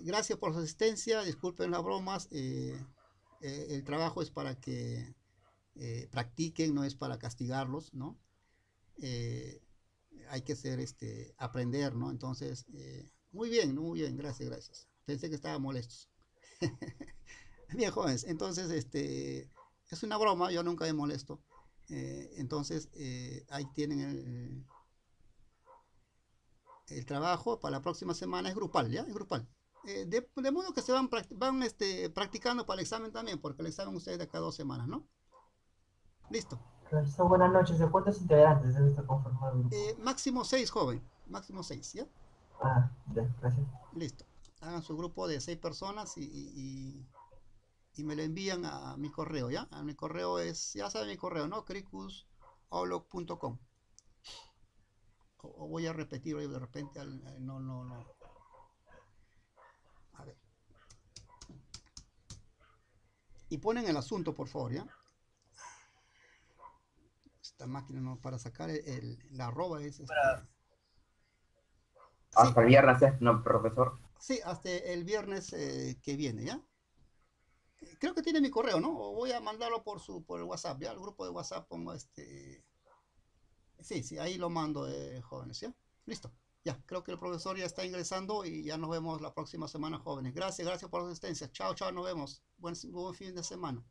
[SPEAKER 1] gracias por su asistencia. Disculpen las bromas. El trabajo es para que practiquen, no es para castigarlos, ¿no? Hay que ser, aprender, ¿no? Entonces, muy bien, gracias. Pensé que estaban molestos. Bien, jóvenes, entonces, es una broma, yo nunca me molesto. Entonces, ahí tienen el trabajo para la próxima semana, es grupal, ¿ya? Es grupal. De modo que se practicando para el examen también, porque el examen ustedes de cada 2 semanas, ¿no? Listo.
[SPEAKER 3] Profesor, buenas noches. ¿De cuántos integrantes debe estar conformado el grupo?
[SPEAKER 1] Máximo 6, joven. Máximo 6, ¿ya?
[SPEAKER 3] Ah, ya, gracias.
[SPEAKER 1] Listo. Hagan su grupo de 6 personas y me lo envían a mi correo, ¿ya? A mi correo ya saben mi correo, ¿no? cricus@outlook.com. O voy a repetir hoy de repente, no, no, no. A ver. Y ponen el asunto, por favor, ¿ya? Esta máquina no, para sacar la arroba es
[SPEAKER 4] Hasta el viernes, ¿no, profesor?
[SPEAKER 1] Sí, hasta el viernes que viene, ¿ya? Creo que tiene mi correo, ¿no? O voy a mandarlo por el WhatsApp, ¿ya? El grupo de WhatsApp pongo Sí, ahí lo mando, jóvenes, ¿ya? Listo. Ya, creo que el profesor ya está ingresando y ya nos vemos la próxima semana, jóvenes. Gracias por la asistencia. Chao, chao, nos vemos. Buen fin de semana.